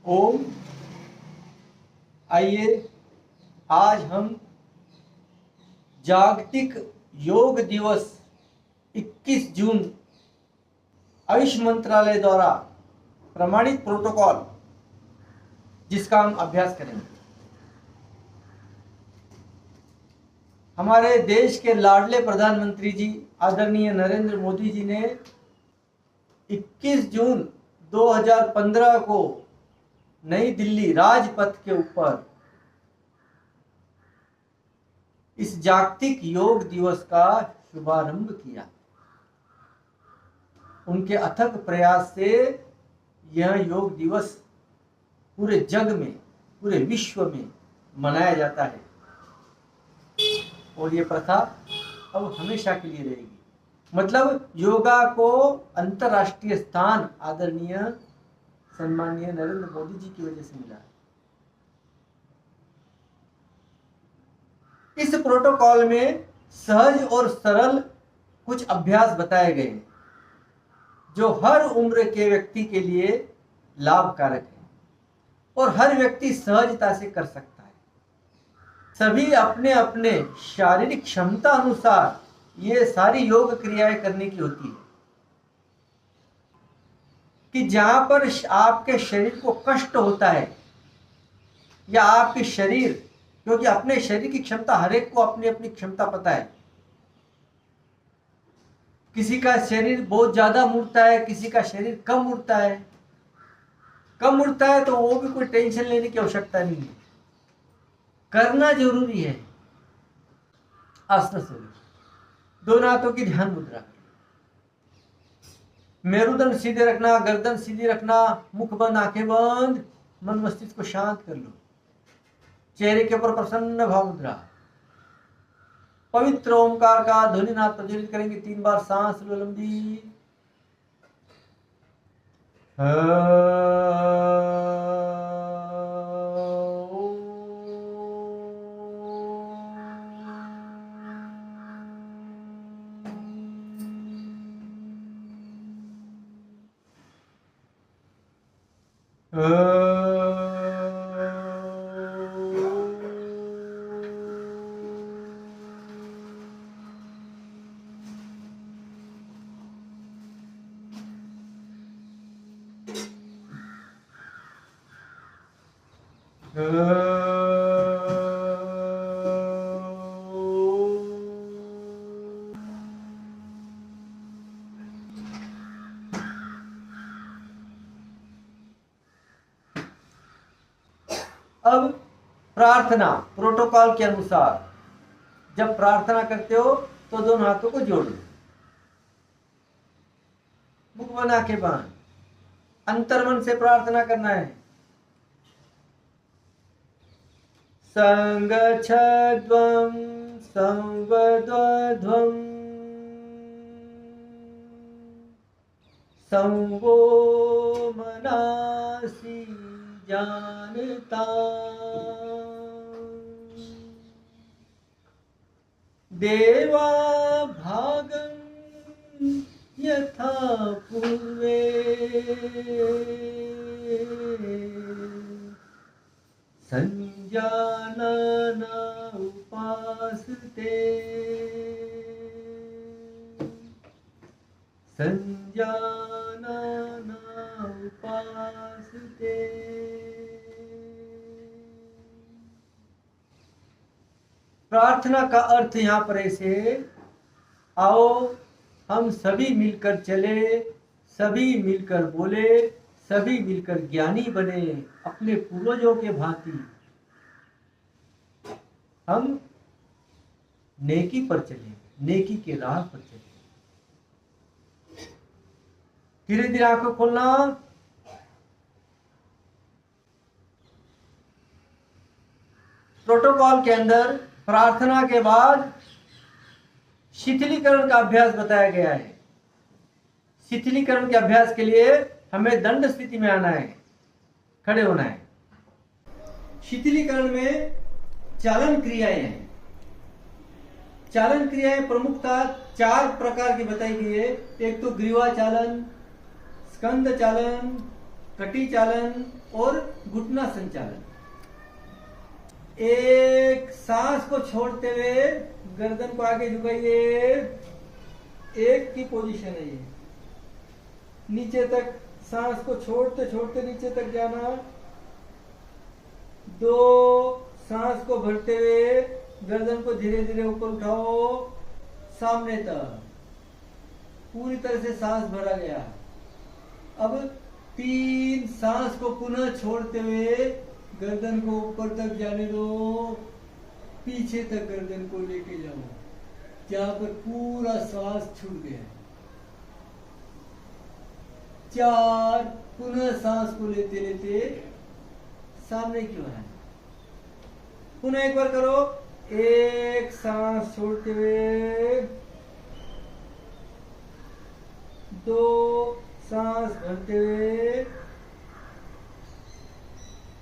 ओम। आइए आज हम जागतिक योग दिवस 21 जून आयुष मंत्रालय द्वारा प्रमाणित प्रोटोकॉल जिसका हम अभ्यास करेंगे। हमारे देश के लाडले प्रधानमंत्री जी आदरणीय नरेंद्र मोदी जी ने 21 जून 2015 को नई दिल्ली राजपथ के ऊपर इस जागतिक योग दिवस का शुभारंभ किया। उनके अथक प्रयास से यह योग दिवस पूरे जग में, पूरे विश्व में मनाया जाता है और ये प्रथा अब हमेशा के लिए रहेगी। मतलब योगा को अंतर्राष्ट्रीय स्थान आदरणीय सम्माननीय नरेंद्र मोदी जी की वजह से मिला है। इस प्रोटोकॉल में सहज और सरल कुछ अभ्यास बताए गए हैं जो हर उम्र के व्यक्ति के लिए लाभकारक है और हर व्यक्ति सहजता से कर सकता है। सभी अपने अपने शारीरिक क्षमता अनुसार ये सारी योग क्रियाएं करने की होती है कि जहां पर आपके शरीर को कष्ट होता है या आपके शरीर, क्योंकि अपने शरीर की क्षमता हर एक को अपनी अपनी क्षमता पता है। किसी का शरीर बहुत ज्यादा मुड़ता है, किसी का शरीर कम मुड़ता है। कम मुड़ता है तो वो भी कोई टेंशन लेने की आवश्यकता नहीं है, करना जरूरी है। आसन से दोनों हाथों की ध्यान मुद्रा, मेरुदंड सीधे रखना, गर्दन सीधी रखना, मुख बंद, आंखें बंद, मन मस्तिष्क को शांत कर लो। चेहरे के ऊपर प्रसन्न भाव मुद्रा। पवित्र ओंकार का ध्वनि नाद प्रज्वलित करेंगे। 3 बार सांस लो लंबी। अब प्रार्थना प्रोटोकॉल के अनुसार जब प्रार्थना करते हो तो दोनों हाथों को जोड़ लो, मुख बना के बांध, अंतर्मन से प्रार्थना करना है। संगच्छध्वं संवदध्वं संवो मनासि जानता देवा भागं यथा पूर्वे संजानना उपासते संजानना उपासते। प्रार्थना का अर्थ यहाँ पर ऐसे, आओ हम सभी मिलकर चले, सभी मिलकर बोले, सभी मिलकर ज्ञानी बने, अपने पूर्वजों के भांति हम नेकी पर चले, नेकी के राह पर चले। धीरे धीरे आंखों खोलना। प्रोटोकॉल के अंदर प्रार्थना के बाद शिथिलीकरण का अभ्यास बताया गया है। शिथिलीकरण के अभ्यास के लिए हमें दंड स्थिति में आना है, खड़े होना है। शिथिलीकरण में चालन क्रियाएं हैं। चालन क्रियाएं प्रमुखतः 4 प्रकार की बताई गई है। एक तो ग्रीवा चालन, स्कंद चालन, कटी चालन और घुटना संचालन। एक सांस को छोड़ते हुए गर्दन को आगे झुकाइए, एक की पोजीशन है ये, नीचे तक सांस को छोड़ते छोड़ते नीचे तक जाना। दो, सांस को भरते हुए गर्दन को धीरे धीरे ऊपर उठाओ सामने तक, पूरी तरह से सांस भरा गया। अब 3, सांस को पुनः छोड़ते हुए गर्दन को ऊपर तक जाने दो, पीछे तक गर्दन को लेके जाओ जहां पर पूरा सांस छूट गया। 4, पुनः सांस को लेते लेते सामने की ओर है। पुनः एक बार करो, एक सांस छोड़ते हुए, 2 सांस भरते हुए,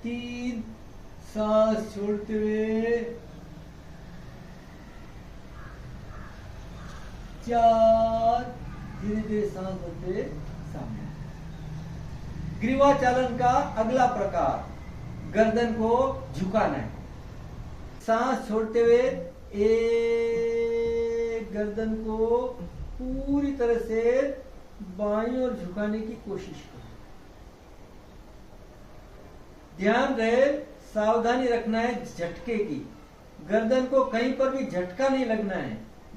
3 सांस छोड़ते हुए, 4 धीरे धीरे सांस भरते सामने। ग्रीवा चालन का अगला प्रकार, गर्दन को झुकाना है। सांस छोड़ते हुए एक गर्दन को पूरी तरह से बाईं ओर झुकाने की कोशिश करो। ध्यान रहे, सावधानी रखना है झटके की, गर्दन को कहीं पर भी झटका नहीं लगना है,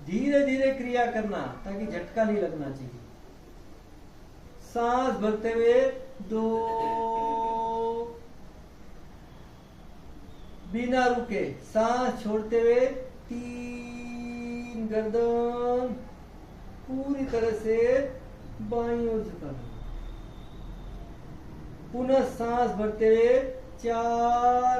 धीरे धीरे क्रिया करना ताकि झटका नहीं लगना चाहिए। सांस भरते हुए 2, बिना रुके सांस छोड़ते हुए 3, गर्दन पूरी तरह से बाईं ओर झुका दो। पुनः सांस भरते हुए 4।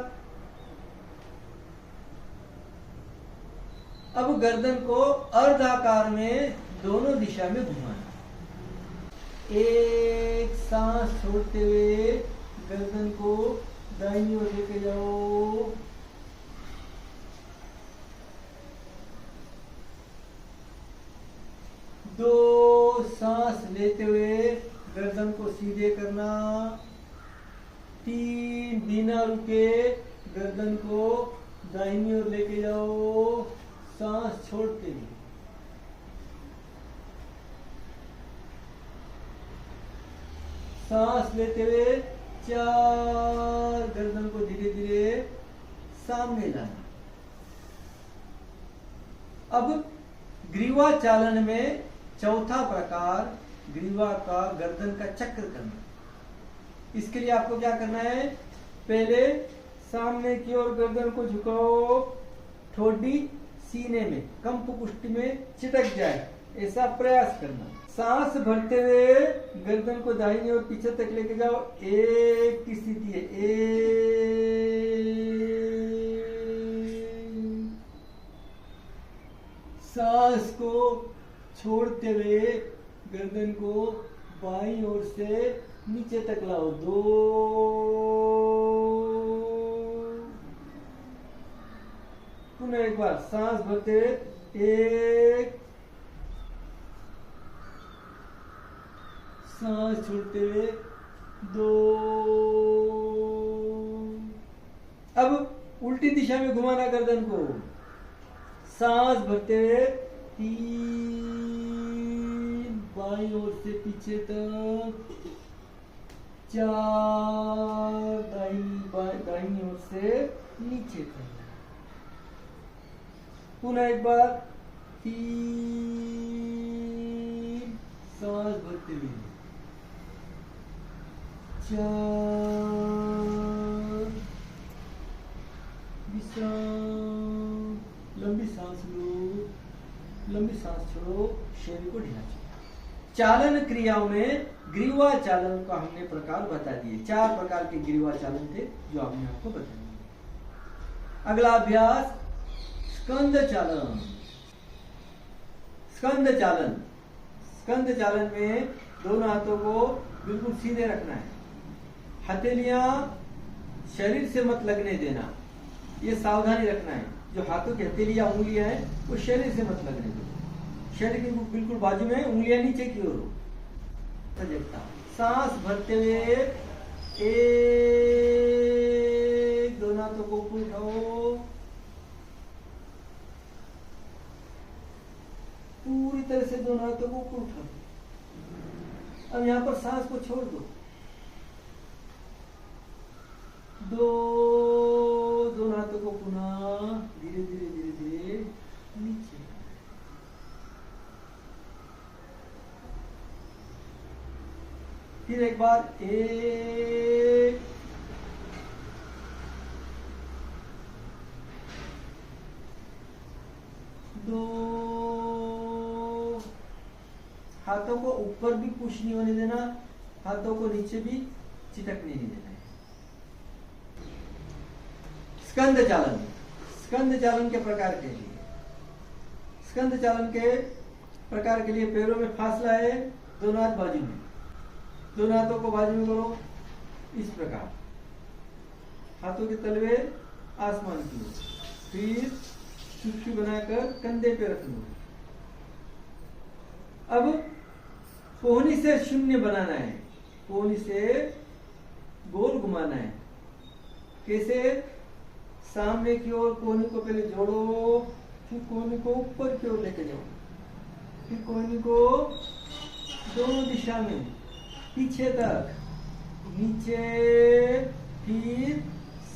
अब गर्दन को अर्धाकार में दोनों दिशा में घुमाना। एक सांस छोड़ते हुए गर्दन को दाहिनी ओर लेके जाओ, 2 सांस लेते हुए गर्दन को सीधे करना, 3 बिना रुके गर्दन को दाहिनी ओर लेके जाओ सांस छोड़ते हुए। सांस लेते हुए 4, गर्दन को धीरे धीरे सामने लाना। अब ग्रीवा चालन में चौथा प्रकार, ग्रीवा का गर्दन का चक्र करना। इसके लिए आपको क्या करना है, पहले सामने की ओर गर्दन को झुकाओ, ठोडी सीने में कंपकुष्ठ में चिटक जाए ऐसा प्रयास करना। सांस भरते हुए गर्दन को दाहिनी ओर पीछे तक लेके जाओ, एक की स्थिति है, सांस को छोड़ते हुए गर्दन को बाईं ओर से नीचे तक लाओ, 2, पुनः एक बार सांस भरते 1, सांस छोड़ते हुए 2। अब उल्टी दिशा में घुमाना गर्दन को, सांस भरते हुए 3, बाईं ओर से पीछे तक, 4 दाहिनी ओर से नीचे तक। पुनः एक बार 3, सांस भरते हुए 4, विश्राम, लंबी सांस लो, लंबी सांस छोड़ो, शरीर को ढीला छोड़ो। चालन क्रियाओं में ग्रीवा चालन का हमने प्रकार बता दिए। 4 प्रकार के ग्रीवा चालन थे जो हमने आपको बता दिए। अगला अभ्यास स्कंद चालन। स्कंद चालन, स्कंद चालन में दोनों हाथों को बिल्कुल सीधे रखना है, हथेलियां शरीर से मत लगने देना, ये सावधानी रखना है। जो हाथों की हथेलियां उंगलियां हैं वो शरीर से मत लगने दो, शरीर के बिल्कुल बाजू में, उंगलियां नीचे की ओर हो। सांस भरते हुए एक, दोनों हाथों को ऊपर उठाओ, पूरी तरह से दोनों हाथों को ऊपर उठा दो। अब यहां पर सांस को छोड़ दो। दोनों हाथों को पुनः धीरे धीरे धीरे धीरे नीचे। फिर एक बार, एक, दो, हाथों को ऊपर भी पुश नहीं होने देना, हाथों को नीचे भी चिटकने नहीं देना है। स्कंद चालन। स्कंद चालन के प्रकार के लिए, स्कंद चालन के प्रकार के लिए पैरों में फासला है, दोनों हाथ बाजू में, दोनों हाथों को बाजू में करो इस प्रकार, हाथों के तलवे आसमान की ओर, फिर चुटकी बनाकर कंधे पे रख लो। अब कोहनी से शून्य बनाना है, कोहनी से गोल घुमाना है। कैसे? सामने की ओर कोहनी को पहले जोड़ो, फिर कोहनी को ऊपर की ओर लेके जाओ, फिर कोहनी को दोनों दिशा में पीछे तक, नीचे, फिर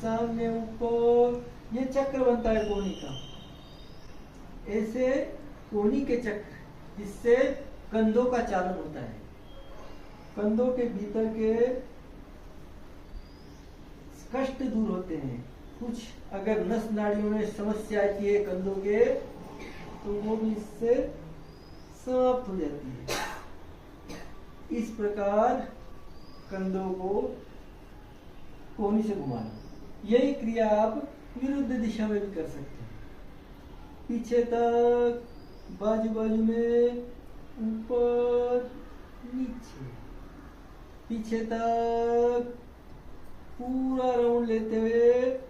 सामने ऊपर, ये चक्र बनता है कोहनी का। ऐसे कोहनी के चक्र, जिससे कंधों का चालन होता है। कंधों के भीतर के कष्ट दूर होते हैं। कुछ अगर नस नाड़ियों में समस्या आती है कंधों के, तो वो भी इससे समाप्त हो जाती है। इस प्रकार कंधों को कोहनी से घुमाना। यही क्रिया आप विरुद्ध दिशा में भी कर सकते हैं। पीछे तक, बाजू बाजू में, ऊपर नीचे, पीछे तक, पूरा राउंड लेते हुए,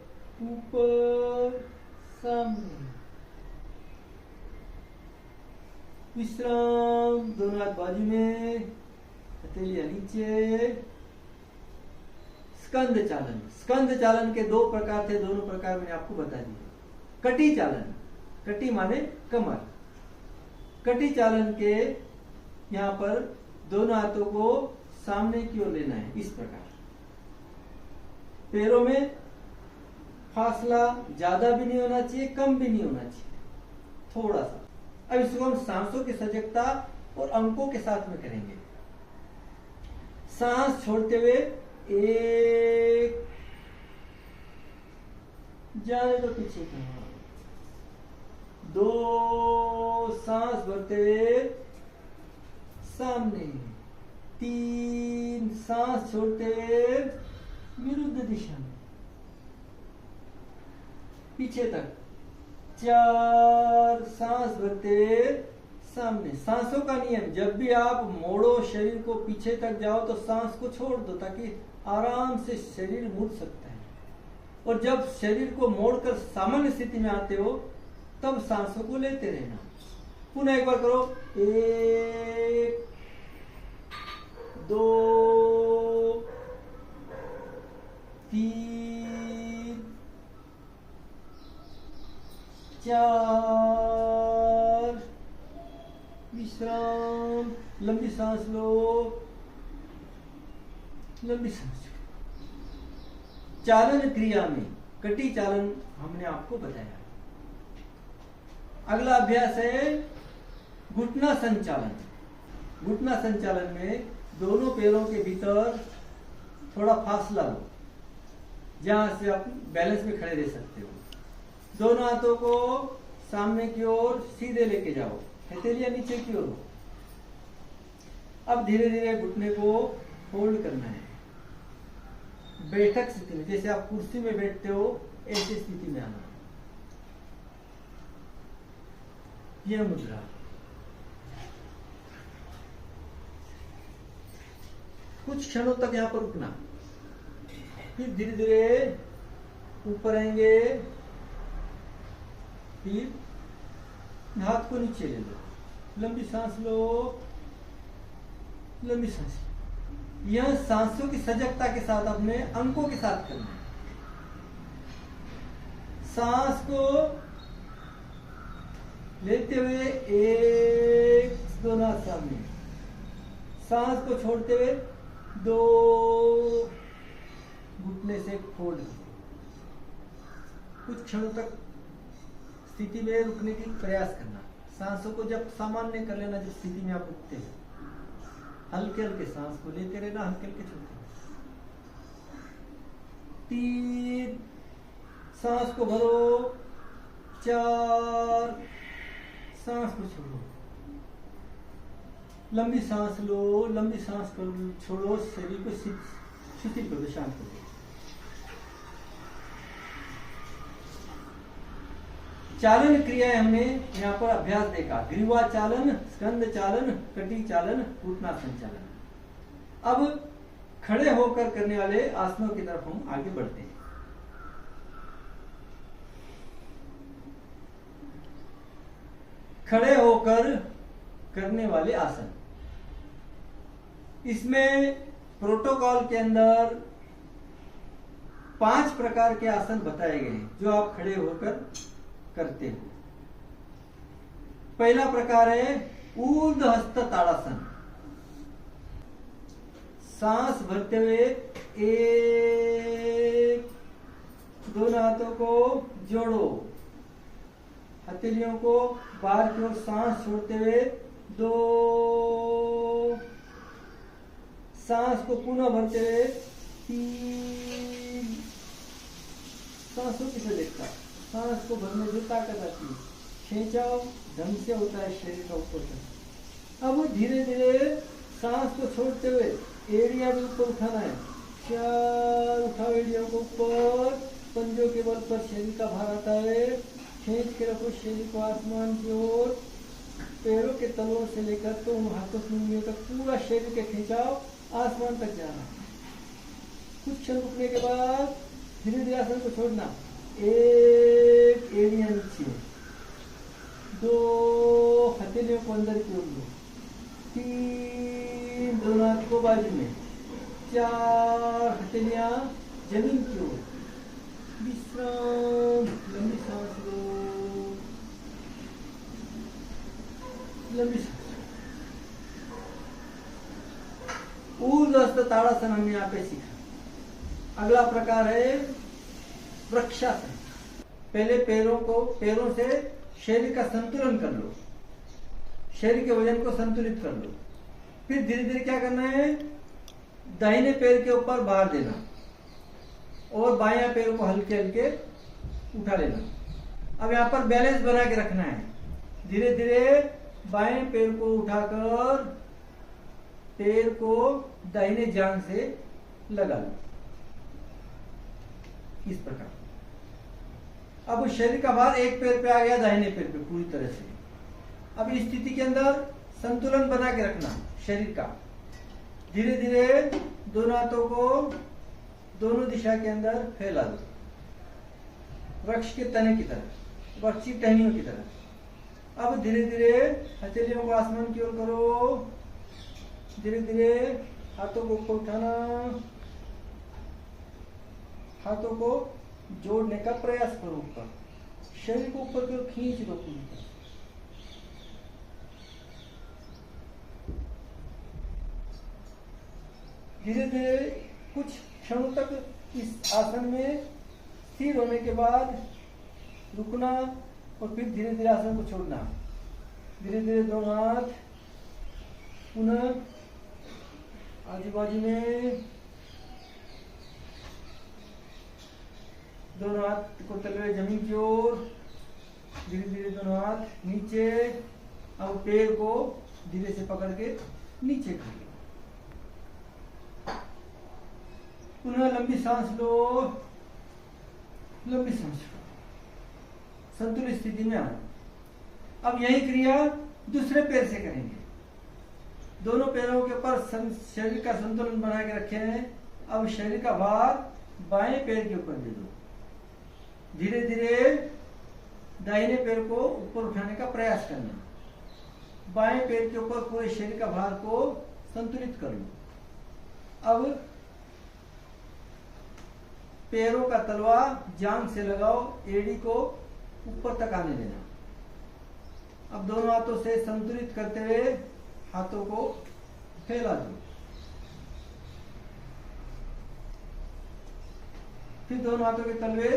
ऊपर सामने, विश्राम, दोनों हाथ बाजू में, हथेलियां नीचे। स्कंद चालन। स्कंद चालन के दो प्रकार थे, दोनों प्रकार मैंने आपको बता दिए। कटी चालन, कटी माने कमर। कटी चालन के यहाँ पर दोनों हाथों को सामने की ओर लेना है इस प्रकार। पैरों में फासला ज्यादा भी नहीं होना चाहिए, कम भी नहीं होना चाहिए, थोड़ा सा। अब इसको हम सांसों की सजगता और अंकों के साथ में करेंगे। सांस छोड़ते हुए, एक, जाने दो पीछे का, दो, सांस भरते हुए सामने, तीन, सांस छोड़ते हुए विरुद्ध दिशा में पीछे तक, चार, सांस भरते हुए सामने। सांसों का नियम, जब भी आप मोड़ो शरीर को पीछे तक जाओ तो सांस को छोड़ दो, ताकि आराम से शरीर मुड़ सकता है। और जब शरीर को मोड़कर सामान्य स्थिति में आते हो तब सांसों को लेते रहना। पुनः एक बार करो, एक, दो, तीन, चार, विश्राम, लंबी सांस लो, लंबी सांस। चालन क्रिया में कटी चालन हमने आपको बताया। अगला अभ्यास है घुटना संचालन। घुटना संचालन में दोनों पैरों के भीतर थोड़ा फासला लो, जहां से आप बैलेंस में खड़े रह सकते हो। दोनों हाथों को सामने की ओर सीधे लेके जाओ, हथेलियां नीचे की ओर। अब धीरे धीरे घुटने को फोल्ड करना है। बैठक स्थिति में, जैसे आप कुर्सी में बैठते हो ऐसी स्थिति में आना। यह मुद्रा। कुछ क्षणों तक यहां पर रुकना, फिर धीरे धीरे ऊपर आएंगे, फिर हाथ को नीचे ले लो, लंबी सांस लो, लंबी सांस। यह सांसों की सजगता के साथ अपने अंकों के साथ करना है। सांस को लेते हुए 1 2 हाथ सामने, सांस को छोड़ते हुए 2 घुटने से फोल्ड। कुछ क्षणों तक स्थिति में रुकने की प्रयास करना। सांसों को जब सामान्य कर लेना, जिस स्थिति में आप रुकते हैं, हल्के हल्के सांस को लेते रहना, हल्के हल्के छोड़ते। 3 सांस को भरो, 4 सांस को छोड़ो, लंबी सांस लो, लंबी सांस को छोड़ो, शरीर को शिथिल करो, शांत करो। चालन क्रियाएं हमने यहाँ पर अभ्यास देखा। ग्रीवा चालन, स्कंद चालन, कटी चालन, घुटना संचालन। अब खड़े होकर करने वाले आसनों की तरफ हम आगे बढ़ते हैं। खड़े होकर करने वाले आसन, इसमें प्रोटोकॉल के अंदर 5 प्रकार के आसन बताए गए हैं जो आप खड़े होकर करते हो। पहला प्रकार है ऊर्ध्व हस्त ताड़ासन। सांस भरते हुए 1 दोनों हाथों को जोड़ो, हथेलियों को बाहर की ओर, सांस छोड़ते हुए 2, सांस को पुनः भरते हुए 3। सांसों की सजगता, सांस को भरने जो ताकत आती है, खींचाव ढंग से होता है शरीर का ऊपर। अब धीरे धीरे सांस को छोड़ते हुए एड़ियां भी ऊपर उठाना है। 4 उठाओ एड़ियों को ऊपर, पंजों के बल पर शरीर का भार आता है। खींच के रखो शरीर को आसमान की ओर, पैरों के तलों से लेकर तो उन हाथों की उंगलियों तक पूरा शरीर के खिंचाव आसमान तक जाना। कुछ क्षण रुकने के बाद धीरे धीरे आसन को छोड़ना। 1 एड़ियां नीचे, 2 हथेलियों को अंदर की ओर लो, 3 दोनों हाथ को बाजू में, 4 हथेलियां जमीन की ओर। विश्राम, लंबी सांस लो, लंबी सांस। ऊर्ध्व ताड़ासन हमने यहाँ पे सीखा। अगला प्रकार है वृक्षासन। पहले पैरों से शरीर का संतुलन कर लो, शरीर के वजन को संतुलित कर लो। फिर धीरे धीरे क्या करना है, दाहिने पैर के ऊपर भार देना और बायां पैर को हल्के हल्के उठा लेना। अब यहाँ पर बैलेंस बना के रखना है। धीरे धीरे बाएं पैर को उठाकर पैर को दाहिने जांघ से लगा लो, इस प्रकार। अब शरीर का भार एक पैर पे आ गया, दाहिने पैर पे पूरी तरह से। अब इस स्थिति के अंदर संतुलन बना के रखना शरीर का। धीरे धीरे दोनों हाथों को दोनों दिशा के अंदर फैला दो, वृक्ष के तने की तरह, वृक्ष की टहनियों की तरह। अब धीरे धीरे हथेलियों को आसमान की ओर करो, धीरे धीरे हाथों को ऊपर उठाना, हाथों को जोड़ने का प्रयास करो ऊपर, शरीर को ऊपर की ओर खींच दो पूरी तरह। धीरे धीरे कुछ क्षणों तक इस आसन में स्थिर होने के बाद रुकना और फिर धीरे धीरे आसन को छोड़ना। धीरे धीरे दोनों हाथ पुनः आजू बाजू में, दोनों हाथ को तलवे जमीन की ओर, धीरे धीरे दोनों हाथ नीचे। अब पैर को धीरे से पकड़ के नीचे कर लो। पुनः लंबी सांस लो, लंबी सांस लो, संतुलित स्थिति में आओ। अब यही क्रिया दूसरे पैर से करेंगे। दोनों पैरों के ऊपर शरीर का संतुलन बना के रखे हैं। अब शरीर का भार बाएं पैर के ऊपर दे दो। धीरे धीरे दाहिने पैर को ऊपर उठाने का प्रयास करना। बाएं पैर के ऊपर पूरे शरीर का भार को संतुलित कर लो। अब पैरों का तलवा जांघ से लगाओ, एड़ी को ऊपर तक आने देना। अब दोनों हाथों से संतुलित करते हुए हाथों को फैला दो। फिर दोनों हाथों के तलवे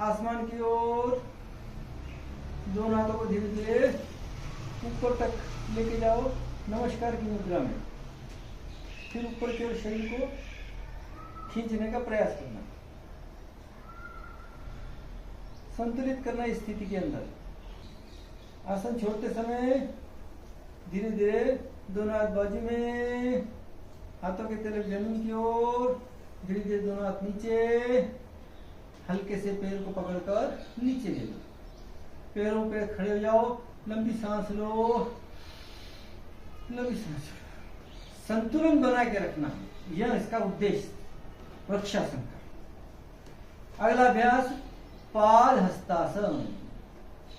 आसमान की ओर, दोनों हाथों को धीरे धीरे ऊपर तक लेके जाओ नमस्कार की मुद्रा में। फिर ऊपर की ओर शरीर को खींचने का प्रयास करना, संतुलित करना इस स्थिति के अंदर। आसन छोड़ते समय धीरे धीरे दोनों हाथ बाजू में, हाथों के तले जमीन की ओर, धीरे धीरे दोनों हाथ नीचे, हल्के से पैर को पकड़कर नीचे ले लो। पैरों पे खड़े हो जाओ, लंबी सांस लो, लंबी सांस लो। संतुलन बना के रखना, यह इसका उद्देश्य वृक्षासन का। अगला अभ्यास पाद हस्तासन।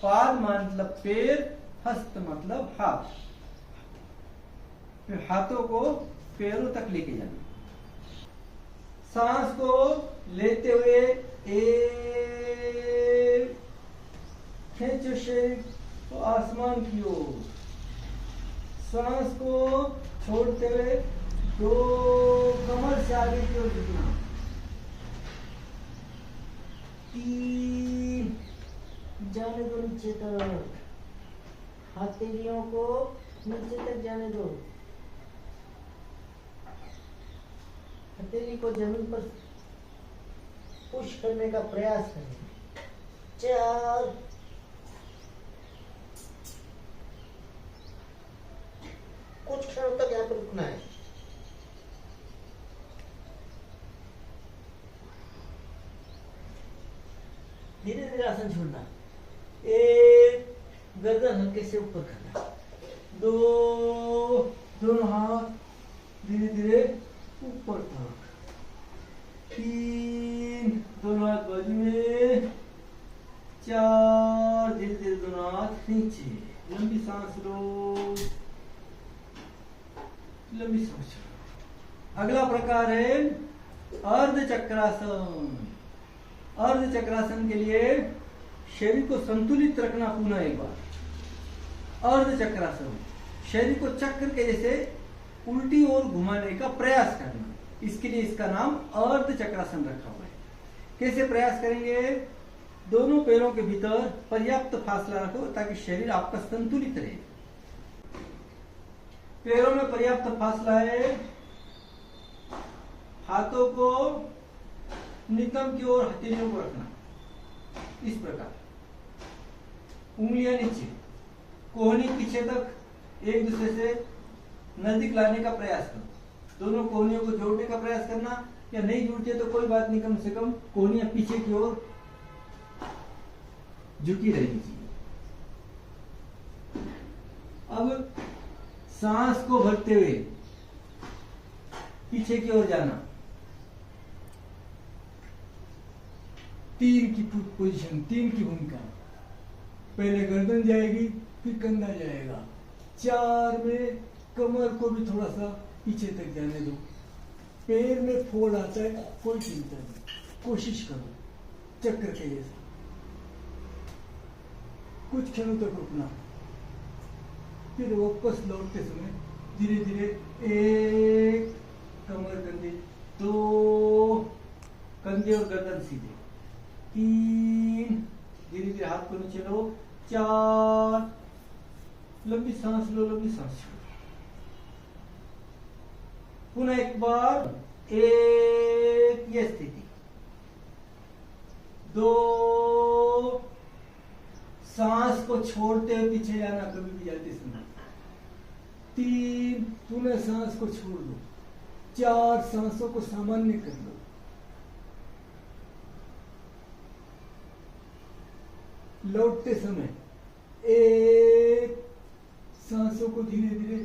पाद मतलब पैर, हस्त मतलब हाथ। फिर हाथों को पैरों तक लेके जाना। सांस को लेते हुए एक, खींचो शरीर को आसमान की ओर। सांस को छोड़ते हुए दो, कमर से आगे की ओर झुकना। तीन, जाने दो नीचे तक, हथेलियों को नीचे तक जाने दो, हथेली को जमीन पर पुश करने का प्रयास करें। 4, कुछ क्षणों तक यहाँ पर रुकना है। धीरे धीरे आसन छोड़ना। 1, गर्दन हल्के से ऊपर करना। 2, दोनों हाथ धीरे धीरे ऊपर तक। 3, दोनों हाथ बाजू में। 4, धीरे धीरे दोनों हाथ नीचे। लंबी सांस लो, लंबी सांस लो। अगला प्रकार है अर्ध चक्रासन। अर्ध चक्रासन के लिए शरीर को संतुलित रखना। पुनः एक बार अर्ध चक्रासन, शरीर को चक्र के जैसे उल्टी ओर घुमाने का प्रयास करना। इसके लिए इसका नाम अर्ध चक्रासन रखा हुआ है। कैसे प्रयास करेंगे? दोनों पैरों के भीतर पर्याप्त फासला रखो ताकि शरीर आपका संतुलित रहे। पैरों में पर्याप्त फासला है। हाथों को नितंब की ओर, हथेलियों को रखना इस प्रकार। उंगलियां नीचे, कोहनी पीछे तक एक दूसरे से नजदीक लाने का प्रयास करो। दोनों कोहनियों को जोड़ने का प्रयास करना, या नहीं जुड़ते तो कोई बात नहीं, कम से कम कोहनियां पीछे की ओर झुकी रहनी चाहिए। अब सांस को भरते हुए पीछे की ओर जाना। 3 की पोजीशन, 3 की भूमिका। पहले गर्दन जाएगी, फिर कंधा जाएगा। 4 में कमर को भी थोड़ा सा पीछे तक जाने दो। पैर में फोल्ड आता है, कोई चिंता नहीं, कोशिश करो चक्र के जैसा। कुछ क्षणों तक रुकना, फिर वापस लौटते समय धीरे धीरे 1, कमर कंधे, 2, कंधे और गर्दन सीधे, 3, धीरे धीरे हाथ को नीचे लो, 4, लंबी सांस लो, लंबी सांस छोड़ो। पुनः एक बार 1, यह स्थिति। 2, सांस को छोड़ते हुए पीछे जाना कभी भी जाते समय। 3, पुनः सांस को छोड़ दो। 4, सांसों को सामान्य कर दो। लौटते समय 1, सांसों को धीरे धीरे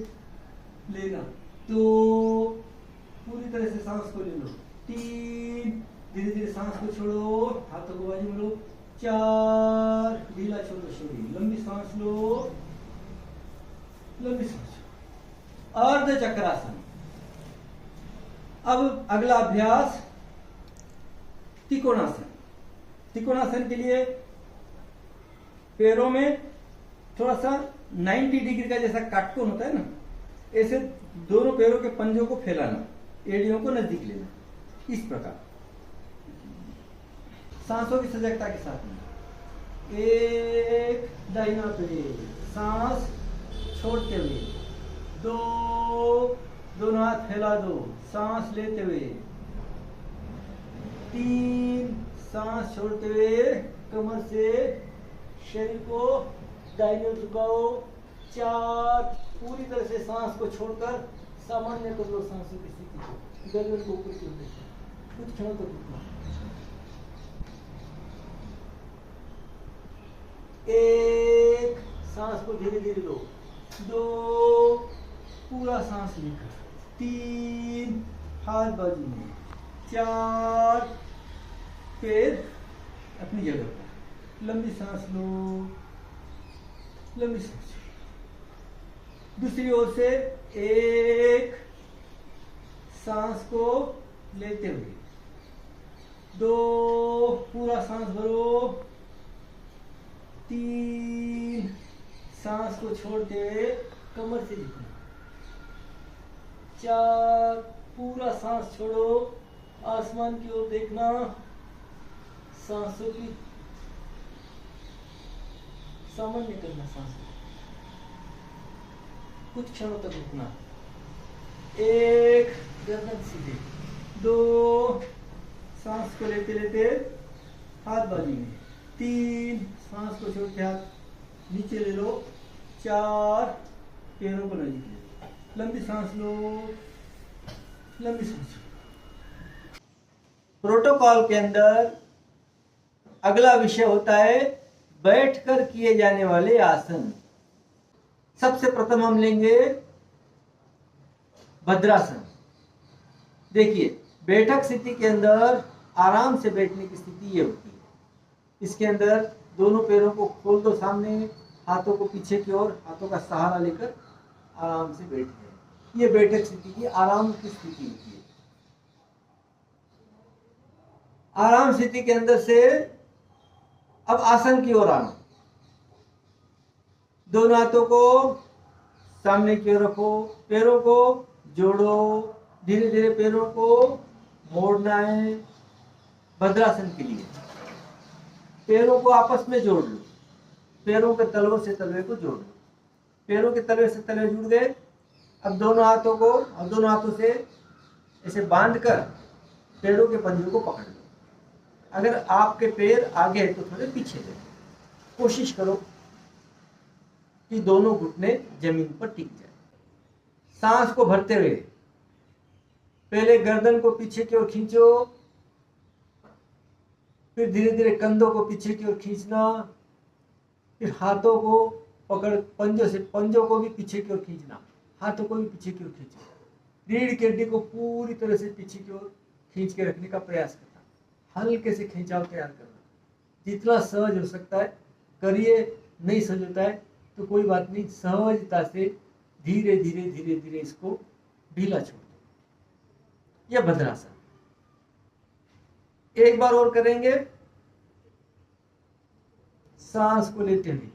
लेना। 2, पूरी तरह से सांस को ले लो। 3, धीरे धीरे सांस को छोड़ो, हाथों को बाजू में लो। 4, ढीला छोड़ो शरीर, लंबी सांस लो, लंबी सांस। अर्ध चक्रासन। अब अगला अभ्यास त्रिकोणासन। त्रिकोणासन के लिए पैरों में थोड़ा सा 90 डिग्री का जैसा काटकोण होता है ना, ऐसे दोनों पैरों के पंजों को फैलाना, एड़ियों को नजदीक लेना, इस प्रकार सांसों की सजगता के साथ में। एक, दाहिना पैर, सांस छोड़ते हुए, दो, दोनों हाथ फैला दो, सांस लेते हुए, तीन, सांस छोड़ते हुए कमर से शरीर को दाहिने ओर झुकाओ, चार, पूरी तरह से सांस को छोड़कर सामान्य कर लो सांसों की स्थिति को, गर्दन को ऊपर की ओर देखो, कुछ क्षणों तक रुकना। एक, सांस को धीरे धीरे लो, दो, पूरा सांस लेकर, तीन, हाथ बाजू में, चार, पैर अपनी जगह पर, लंबी सांस लो, लंबी सांस। दूसरी ओर से एक, सांस को लेते हुए, दो, पूरा सांस भरो, तीन, सांस को छोड़ते हुए कमर से झुकना, चार, पूरा सांस छोड़ो, आसमान की ओर देखना, सांसों की सामान्य करना, सांसों कुछ क्षणों तक रुकना। एक, गर्दन सीधे, दो, सांस को लेते लेते हाथ बाजू में, तीन, सांस को छोड़ते हाथ नीचे ले लो, चार, पैरों को नजदीक ले लो, लंबी सांस लो, लंबी सांस। प्रोटोकॉल के अंदर अगला विषय होता है बैठकर किए जाने वाले आसन। सबसे प्रथम हम लेंगे भद्रासन। देखिए, बैठक स्थिति के अंदर आराम से बैठने की स्थिति ये होती है। इसके अंदर दोनों पैरों को खोल दो सामने, हाथों को पीछे की ओर, हाथों का सहारा लेकर आराम से बैठ जाए। ये बैठक स्थिति की आराम की स्थिति होती है। आराम स्थिति के अंदर से अब आसन की ओर आना। दोनों हाथों को सामने की ओर रखो, पैरों को जोड़ो, धीरे धीरे पैरों को मोड़ना है। भद्रासन के लिए पैरों को आपस में जोड़ लो, पैरों के तलवों से तलवे को जोड़ लो, पैरों के तलवे से तलवे जुड़ गए। अब दोनों हाथों से ऐसे बांधकर पैरों के पंजों को पकड़ लो। अगर आपके पैर आगे है तो थोड़े पीछे ले, कोशिश करो कि दोनों घुटने जमीन पर टिक जाए। सांस को भरते हुए पहले गर्दन को पीछे की ओर खींचो, फिर धीरे धीरे कंधों को पीछे की ओर खींचना, फिर हाथों को पकड़ पंजों को भी पीछे की ओर खींचना, हाथों को भी पीछे की ओर खींचना। रीढ़ की हड्डी को पूरी तरह से पीछे की ओर खींच के रखने का प्रयास करना, हल्के से खिंचाव तैयार करना। जितना सहज हो सकता है करिए, नहीं सहज होता है तो कोई बात नहीं, सहजता से धीरे धीरे धीरे धीरे इसको ढीला छोड़ दो। यह भद्रासन। एक बार और करेंगे। सांस को लेते हुए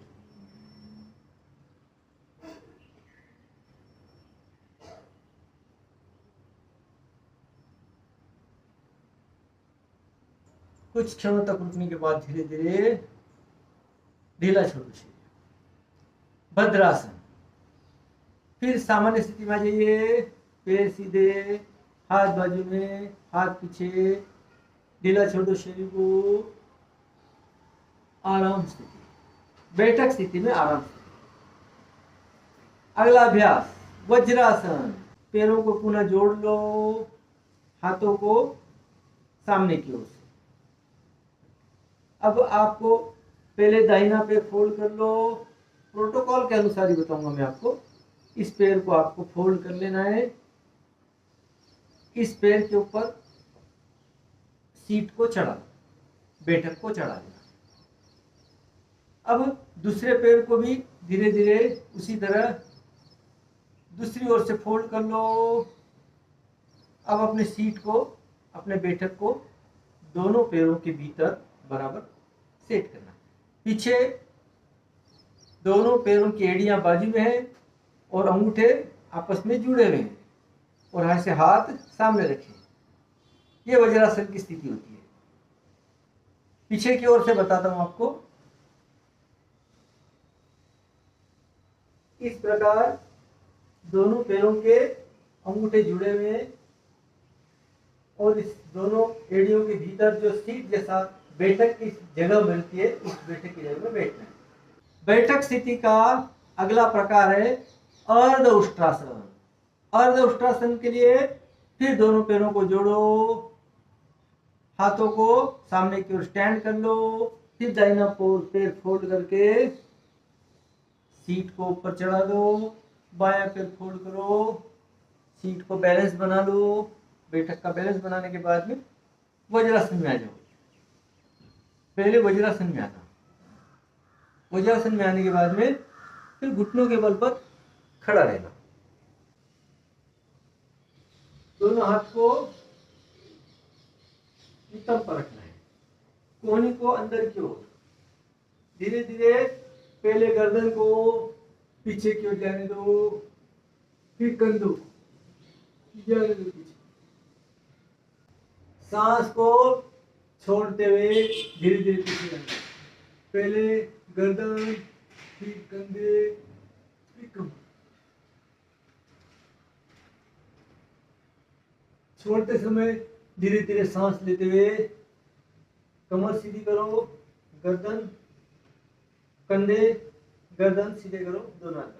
कुछ क्षणों तक रुकने के बाद धीरे धीरे ढीला छोड़ो शरीर। भद्रासन। फिर सामान्य स्थिति में आ जाइए, पैर सीधे, हाथ बाजू में, हाथ पीछे, ढीला छोड़ो शरीर को। आराम स्थिति, बैठक स्थिति में आराम स्थिति। अगला अभ्यास वज्रासन। पैरों को पुनः जोड़ लो, हाथों को सामने की ओर से। अब आपको पहले दाहिना पैर फोल्ड कर लो। प्रोटोकॉल के अनुसार ही बताऊंगा मैं आपको। इस पैर को आपको फोल्ड कर लेना है, इस पैर के ऊपर सीट को चढ़ा, बैठक को चढ़ा देना। अब दूसरे पैर को भी धीरे धीरे उसी तरह दूसरी ओर से फोल्ड कर लो। अब अपने सीट को, अपने बैठक को दोनों पैरों के भीतर बराबर सेट करना। पीछे दोनों पैरों की एड़ियां बाजू में है और अंगूठे आपस में जुड़े हुए हैं और ऐसे हाथ सामने रखें। ये वज्रासन की स्थिति होती है। पीछे की ओर से बताता हूं आपको। इस प्रकार दोनों पैरों के अंगूठे जुड़े हुए हैं और इस दोनों एड़ियों के भीतर जो सीट जैसा बैठक की जगह मिलती है, उस बैठक की जगह में बैठना है। बैठक स्थिति का अगला प्रकार है अर्ध उष्ट्रासन। अर्ध उष्ट्रासन के लिए फिर दोनों पैरों को जोड़ो, हाथों को सामने की ओर स्टैंड कर लो, फिर दाहिना पैर फोल्ड करके सीट को ऊपर चढ़ा दो, बायां पैर फोल्ड करो, सीट को बैलेंस बना लो। बैठक का बैलेंस बनाने के बाद में वज्रासन में आ जाओ। पहले वज्रासन में आना, वज्रासन में आने के बाद में फिर घुटनों के बल पर खड़ा रहना। दोनों हाथ को नितंब पर रखना है, कोहनी को अंदर की ओर। धीरे धीरे पहले गर्दन को पीछे की ओर जाने दो, फिर कंधों जाने दो पीछे। सांस को छोड़ते हुए धीरे धीरे पीछे जाना। पहले गर्दन, फिर कंधे, फिर कमर। छोड़ते समय धीरे धीरे सांस लेते हुए कमर सीधी करो, गर्दन, कंधे, गर्दन सीधे करो, दोनों हाथ।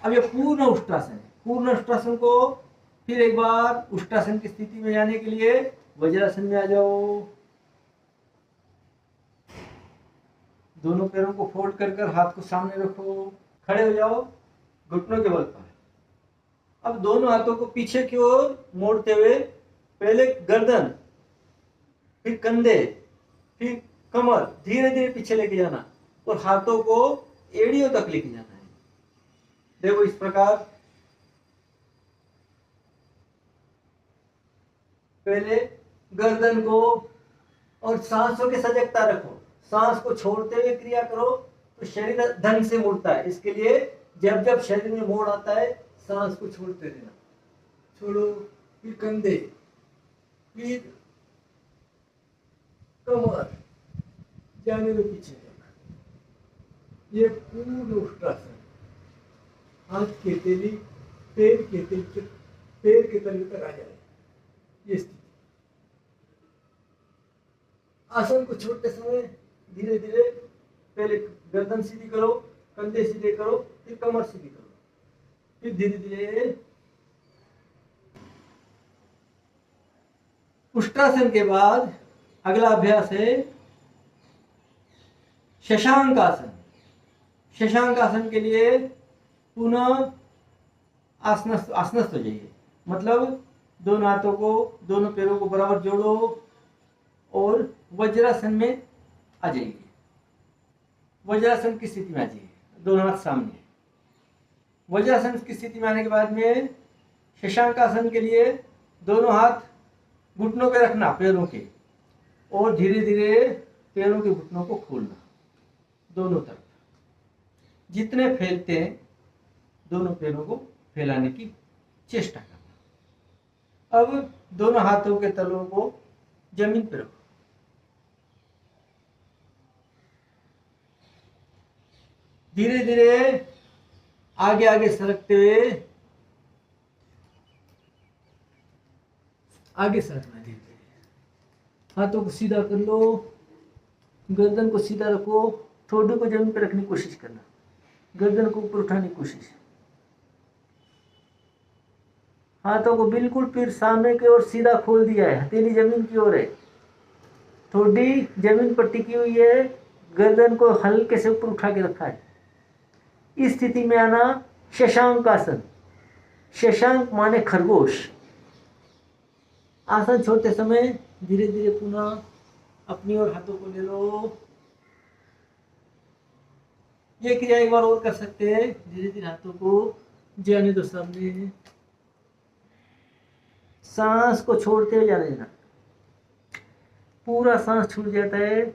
अब ये पूर्ण उष्ट्रासन है। पूर्ण उष्ट्रासन को फिर एक बार उष्ट्रासन की स्थिति में जाने के लिए वज्रासन में आ जाओ। दोनों पैरों को फोल्ड कर हाथ को सामने रखो, खड़े हो जाओ घुटनों के बल पर। अब दोनों हाथों को पीछे की ओर मोड़ते हुए पहले गर्दन, फिर कंधे, फिर कमर धीरे धीरे पीछे लेके जाना और हाथों को एड़ियों तक लेके जाना है। देखो इस प्रकार पहले गर्दन को और सांसों की सजगता रखो। सांस को छोड़ते हुए क्रिया करो तो शरीर ढंग से मुड़ता है। इसके लिए जब जब शरीर में मोड़ आता है सांस को छोड़ते रहना। छोड़ो, फिर कंधे, फिर कमर, जाने दो पीछे तक। ये पूर्ण उष्ट्रासन। हाथ के तेली पैर के तले तक आ जाए, ये स्थिति। आसन को छोड़ते समय धीरे धीरे पहले गर्दन सीधी करो, कंधे सीधे करो, फिर कमर सीधी करो, फिर धीरे धीरे। उष्ट्रासन के बाद अगला अभ्यास है शशांक आसन। शशांक आसन के लिए पुनः आसनस्थ हो जाइए, मतलब दोनों हाथों को, दोनों पैरों को बराबर जोड़ो और वज्रासन में आ जाइए। वज्रासन की स्थिति में आ जाइए, दोनों हाथ सामने। वज्रासन की स्थिति में आने के बाद में शशांक आसन के लिए दोनों हाथ घुटनों पे रखना, पैरों के, और धीरे धीरे पैरों के घुटनों को खोलना दोनों तरफ। जितने फैलते हैं दोनों पैरों को फैलाने की चेष्टा करना। अब दोनों हाथों के तलों को जमीन पर रखो। धीरे धीरे आगे आगे सरकते हुए आगे सरकना। धीरे धीरे हाथों को सीधा कर लो, गर्दन को सीधा रखो, ठोडों को जमीन पर रखने की कोशिश करना, गर्दन को ऊपर उठाने की कोशिश। हाथों को बिल्कुल फिर सामने की ओर सीधा खोल दिया है, हथेली जमीन की ओर है, ठोडी जमीन पर टिकी हुई है, गर्दन को हल्के से ऊपर उठा के रखा है। इस स्थिति में आना शशांक आसन। शशांक माने खरगोश। आसन छोड़ते समय धीरे धीरे पुनः अपनी ओर हाथों को ले लो। ये क्रिया एक बार और कर सकते हैं। धीरे धीरे हाथों को जाने दो सामने, सांस को छोड़ते हुए जाने देना। पूरा सांस छूट जाता है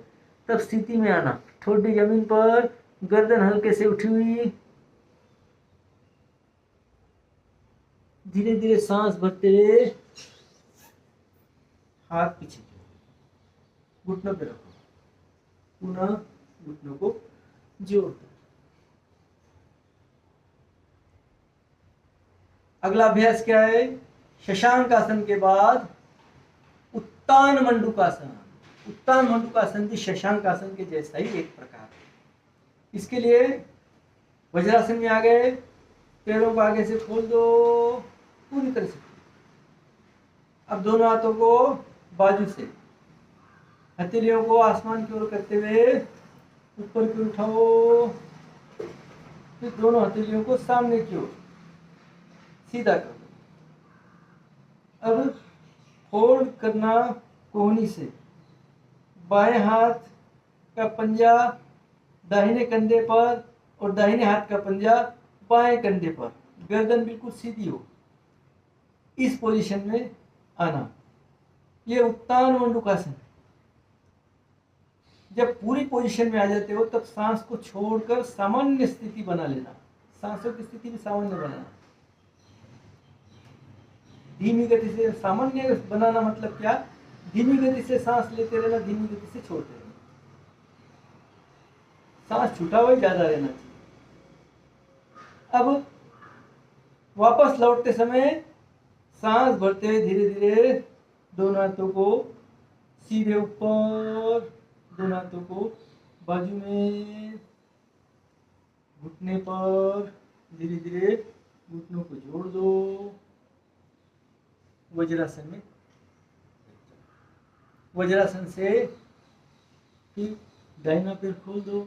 तब स्थिति में आना, ठोडी जमीन पर, गर्दन हल्के से उठी हुई, धीरे धीरे सांस भरते हुए हाथ पीछे, घुटनों पे रखो, पुनः घुटनों को जोड़ दो। अगला अभ्यास क्या है? शशांक आसन के बाद उत्तान मंडूकासन। उत्तान मंडूकासन भी शशांक आसन के जैसा ही एक प्रकार है। इसके लिए वज्रासन में आ गए, पैरों को आगे से खोल दो पूरी तरह से। अब दोनों हाथों को बाजू से, हथेलियों को आसमान की ओर करते हुए ऊपर की ओर उठाओ, फिर दोनों हथेलियों को सामने की ओर सीधा कर दो। अब होल्ड करना कोहनी से, बाएं हाथ का पंजा दाहिने कंधे पर और दाहिने हाथ का पंजा बाएं कंधे पर, गर्दन बिल्कुल सीधी हो, इस पोजीशन में आना। ये उत्तान मंडूकासन। जब पूरी पोजीशन में आ जाते हो तब सांस को छोड़कर सामान्य स्थिति बना लेना। सांसों की स्थिति भी सामान्य बनाना, धीमी गति से। सामान्य बनाना मतलब क्या? धीमी गति से सांस लेते रहना, धीमी गति से छोड़ते रहना, सांस छूटा हुआ ज्यादा रहना चाहिए। अब वापस लौटते समय सांस भरते हुए धीरे धीरे दोनों हाथों को सीधे ऊपर, दोनों हाथों को बाजू में, घुटने पर, धीरे धीरे घुटनों को जोड़ दो। वज्रासन में, वज्रासन से फिर दाहिना पैर खोल दो,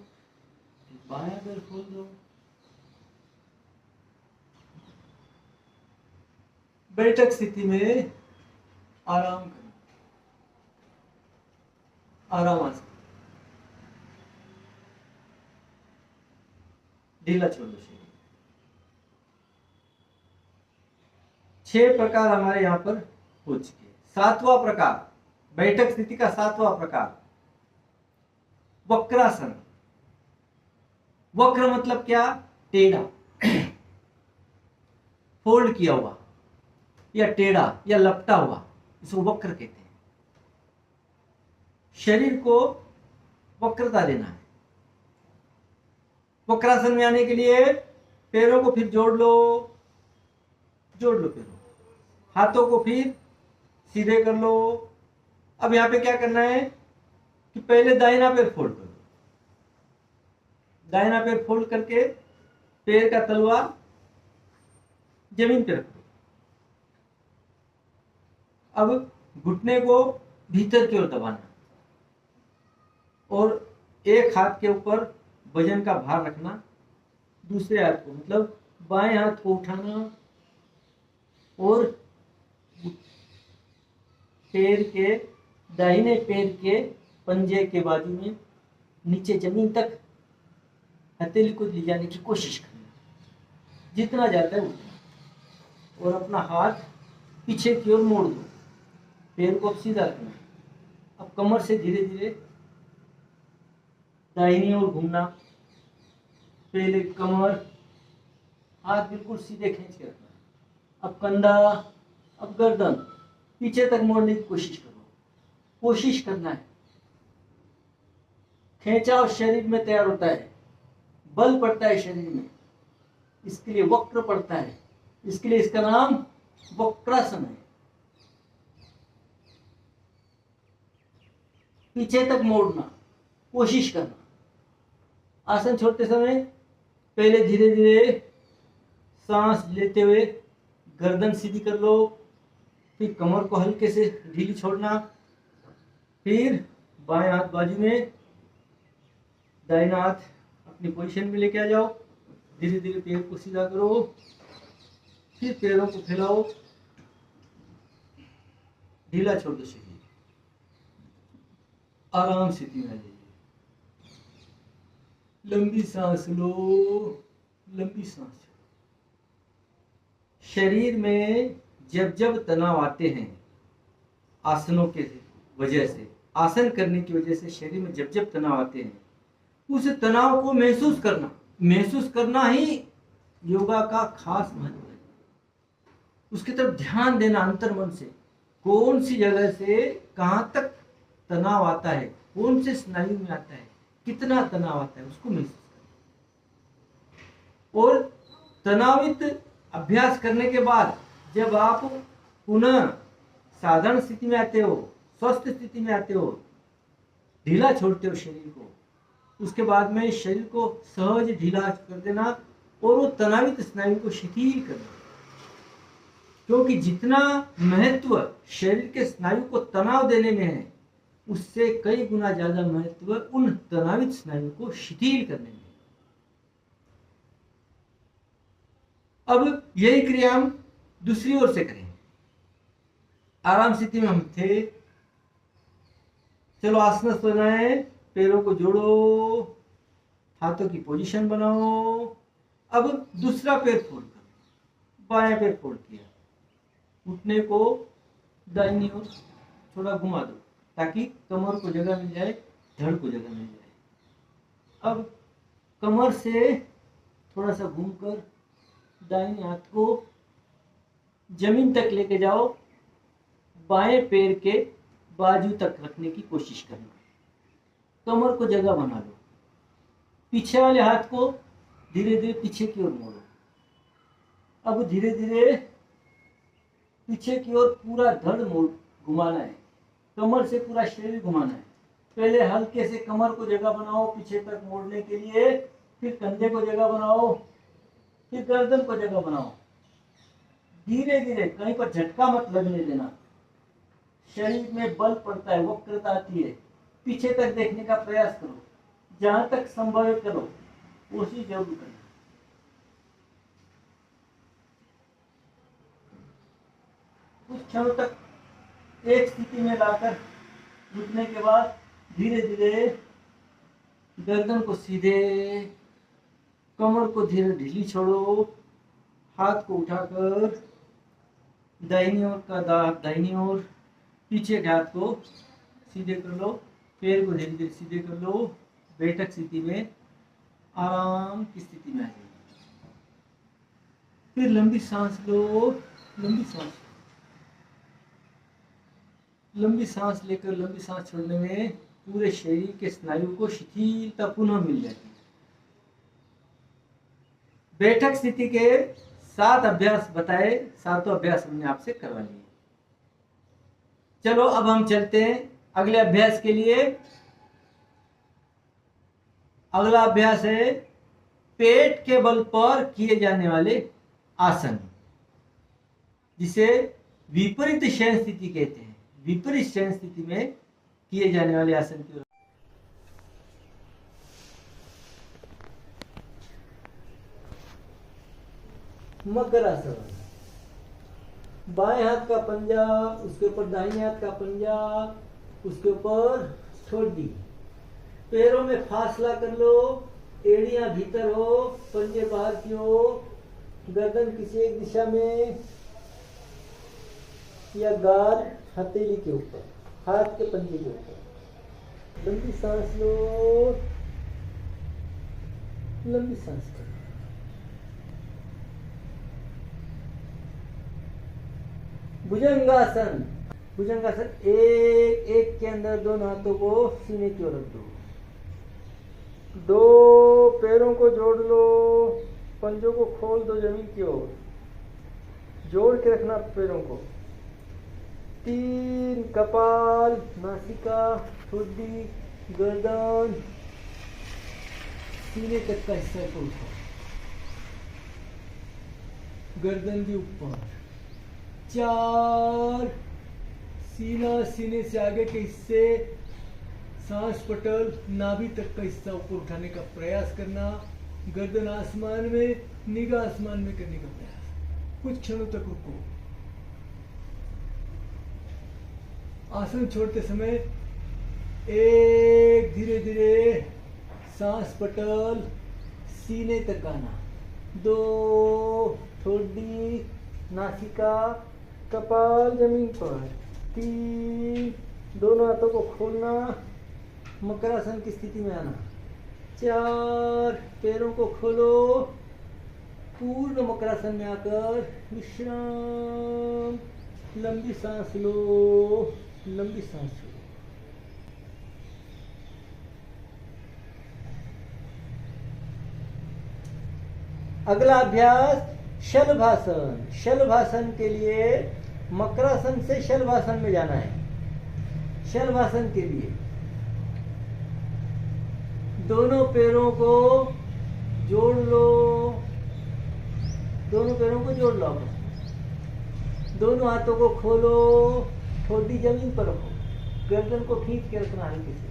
फिर बायां पैर खोल दो। बैठक स्थिति में आराम करना, आराम आसन, ढीला छोड़ दो शरीर। 6 प्रकार हमारे यहाँ पर हो चुके। 7वां प्रकार, बैठक स्थिति का 7वां प्रकार, वक्रासन। वक्र मतलब क्या? टेढ़ा, फोल्ड किया हुआ या टेढ़ा या लपटा हुआ, इसको वक्र कहते हैं। शरीर को वक्रता देना है। वक्रासन में आने के लिए पैरों को फिर जोड़ लो, जोड़ लो पैरों, हाथों को फिर सीधे कर लो। अब यहां पे क्या करना है कि पहले दाहिना पैर फोल्ड कर लो, दाहिना पैर फोल्ड करके पैर का तलवा जमीन पे रख दो। अब घुटने को भीतर की ओर दबाना और एक हाथ के ऊपर वजन का भार रखना, दूसरे हाथ को मतलब बाएं हाथ को उठाना और पैर के, दाहिने पैर के पंजे के बाजू में नीचे जमीन तक हथेली को ले जाने की कोशिश करना, जितना जाता है उतना। और अपना हाथ पीछे की ओर मोड़ दो, पैर को अब सीधा रखना। अब कमर से धीरे धीरे दाहिनी ओर घूमना, पहले कमर, हाथ बिल्कुल सीधे खींच के रखना। अब कंधा, अब गर्दन पीछे तक मोड़ने की कोशिश करो, कोशिश करना है। खींचाव शरीर में तैयार होता है, बल पड़ता है शरीर में, इसके लिए वक्र पड़ता है, इसके लिए इसका नाम वक्रासन है। पीछे तक मोड़ना, कोशिश करना। आसन छोड़ते समय पहले धीरे धीरे सांस लेते हुए गर्दन सीधी कर लो, फिर कमर को हल्के से ढीली छोड़ना, फिर बाएं हाथ बाजू में, दाहिना हाथ अपनी पोजीशन में लेके आ जाओ, धीरे धीरे पैर को सीधा करो, फिर पैरों को फैलाओ, ढीला छोड़ दो शरीर, आराम से धीरे जाइए। लंबी सांस लो, लंबी सांस। शरीर में जब जब तनाव आते हैं आसनों के वजह से, आसन करने की वजह से शरीर में जब जब तनाव आते हैं, उस तनाव को महसूस करना ही योगा का खास महत्व है। उसकी तरफ ध्यान देना अंतर मन से, कौन सी जगह से कहां तक तनाव आता है, कौन से स्नायु में आता है, कितना तनाव आता है, उसको महसूस करना। और तनावित अभ्यास करने के बाद जब आप पुनः साधारण स्थिति में आते हो, स्वस्थ स्थिति में आते हो, ढीला छोड़ते हो शरीर को, उसके बाद में शरीर को सहज ढीला कर देना और वो तनावित स्नायु को शिथिल करना। क्योंकि जितना महत्व शरीर के स्नायु को तनाव देने में है, उससे कई गुना ज्यादा महत्व उन तनावित स्नायु को शिथिल करने में। अब यही क्रिया हम दूसरी ओर से करें। आराम स्थिति में हम थे, चलो आसन बनाए, पैरों को जोड़ो, हाथों की पोजीशन बनाओ। अब दूसरा पैर फोल्ड करो, बायां पैर फोल्ड किया, घुटने को दाहिनी ओर थोड़ा घुमा दो ताकि कमर को जगह मिल जाए, धड़ को जगह मिल जाए। अब कमर से थोड़ा सा घूमकर दाहिने हाथ को जमीन तक लेके जाओ, बाएं पैर के बाजू तक रखने की कोशिश करना, कमर को जगह बना लो। पीछे वाले हाथ को धीरे धीरे पीछे की ओर मोड़ो। अब धीरे धीरे पीछे की ओर पूरा धड़ मोड़ घुमाना है, कमर से पूरा शरीर घुमाना है। पहले हल्के से कमर को जगह बनाओ पीछे तक मोड़ने के लिए, फिर कंधे को जगह बनाओ, फिर गर्दन को जगह बनाओ। धीरे धीरे, कहीं पर झटका मत लगने देना। शरीर में बल पड़ता है, वक्रता आती है, पीछे तक देखने का प्रयास करो, जहां तक संभव है करो, कोशिश जरूर करना। कुछ क्षणों तक एक स्थिति में लाकर रुकने के बाद धीरे धीरे गर्दन को सीधे, कमर को धीरे ढीली छोड़ो, हाथ को उठाकर दाहिनी ओर का दाहिनी ओर, पीछे के हाथ को सीधे कर लो, पैर को धीरे धीरे सीधे कर लो। बैठक स्थिति में आराम की स्थिति में आ जाइए। फिर लंबी सांस लो, लंबी सांस लेकर लंबी सांस छोड़ने में पूरे शरीर के स्नायु को शिथिलता पुनः मिल जाती है। बैठक स्थिति के 7 अभ्यास बताए, 7 अभ्यास हमने आपसे करवा लिए। चलो अब हम चलते हैं अगले अभ्यास के लिए। अगला अभ्यास है पेट के बल पर किए जाने वाले आसन, जिसे विपरीत शयन स्थिति कहते हैं। विपरीत शयन स्थिति में किए जाने वाले आसन की मकरासन। बाएं हाथ का पंजा, उसके ऊपर दाहिने हाथ का पंजा, उसके ऊपर ठोडी, पैरों में फासला कर लो, एड़ियां भीतर हो, पंजे बाहर की हो, गर्दन किसी एक दिशा में या गार हथेली के ऊपर, हाथ के पंजे के ऊपर। लंबी सांस लो, लंबी सांस करो। भुजंगासन। भुजंगासन एक एक के अंदर दोनों हाथों को सीने की ओर रख दो, 2 पैरों को जोड़ लो, पंजों को खोल दो जमीन की ओर, जोड़ के रखना पैरों को। 3 कपाल, नासिका, ठुड्डी, गर्दन, सीने तक का हिस्सा को उठाओ, गर्दन के ऊपर। 4 सीना, सीने से आगे के हिस्से, सांस पटल, नाभि तक का हिस्सा ऊपर उठाने का प्रयास करना, गर्दन आसमान में, निगाह आसमान में करने का प्रयास। कुछ क्षणों तक रुको। आसन छोड़ते समय एक धीरे धीरे सांस पटल, सीने तक आना, 2 ठोडी, नासिका, कपाल जमीन पर। 3, दोनों हाथों को खोलना, मकरासन की स्थिति में आना। 4, पैरों को खोलो, पूर्ण मकरासन में आकर विश्राम। लंबी सांस लो, लंबी सांस लो। अगला अभ्यास शलभासन। शलभासन के लिए मकरासन से शलभासन में जाना है। शलभासन के लिए दोनों पैरों को जोड़ लो, दोनों पैरों को जोड़ लो। दोनों हाथों को खोलो, ठोडी जमीन पर रखो, गर्दन को खींच के रखना हल्के से।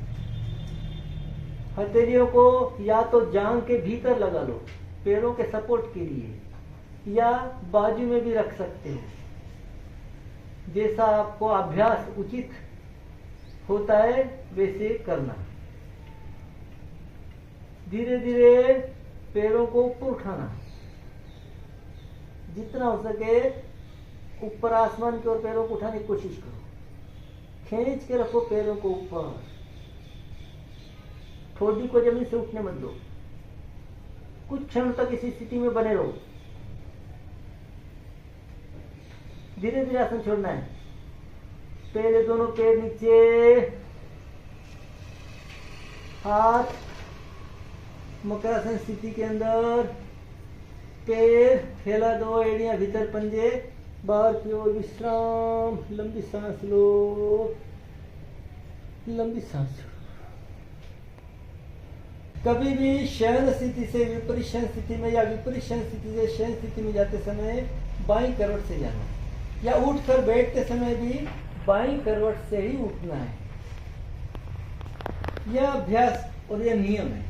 हथेलियों को या तो जांघ के भीतर लगा लो पैरों के सपोर्ट के लिए, या बाजू में भी रख सकते हैं, जैसा आपको अभ्यास उचित होता है वैसे करना। धीरे धीरे पैरों को ऊपर उठाना, जितना हो सके ऊपर आसमान की ओर पैरों को उठाने की कोशिश करो। खींच के रखो पैरों को ऊपर, ठोडी को जमीन से उठने मत दो। कुछ क्षण तक इसी स्थिति में बने रहो। धीरे धीरे आसन छोड़ना है। पहले दोनों पैर नीचे, हाथ मकरासन स्थिति के अंदर, पैर फैला दो, एड़ियां भीतर, पंजे बाहर की ओर। विश्राम, लंबी सांस लो, लंबी सांस लो। कभी भी शयन स्थिति से विपरीत शयन स्थिति में या विपरीत शयन स्थिति से शयन स्थिति में जाते समय बाईं करवट से जाना, या उठकर बैठते समय भी बाईं करवट से ही उठना है। यह अभ्यास और यह नियम है।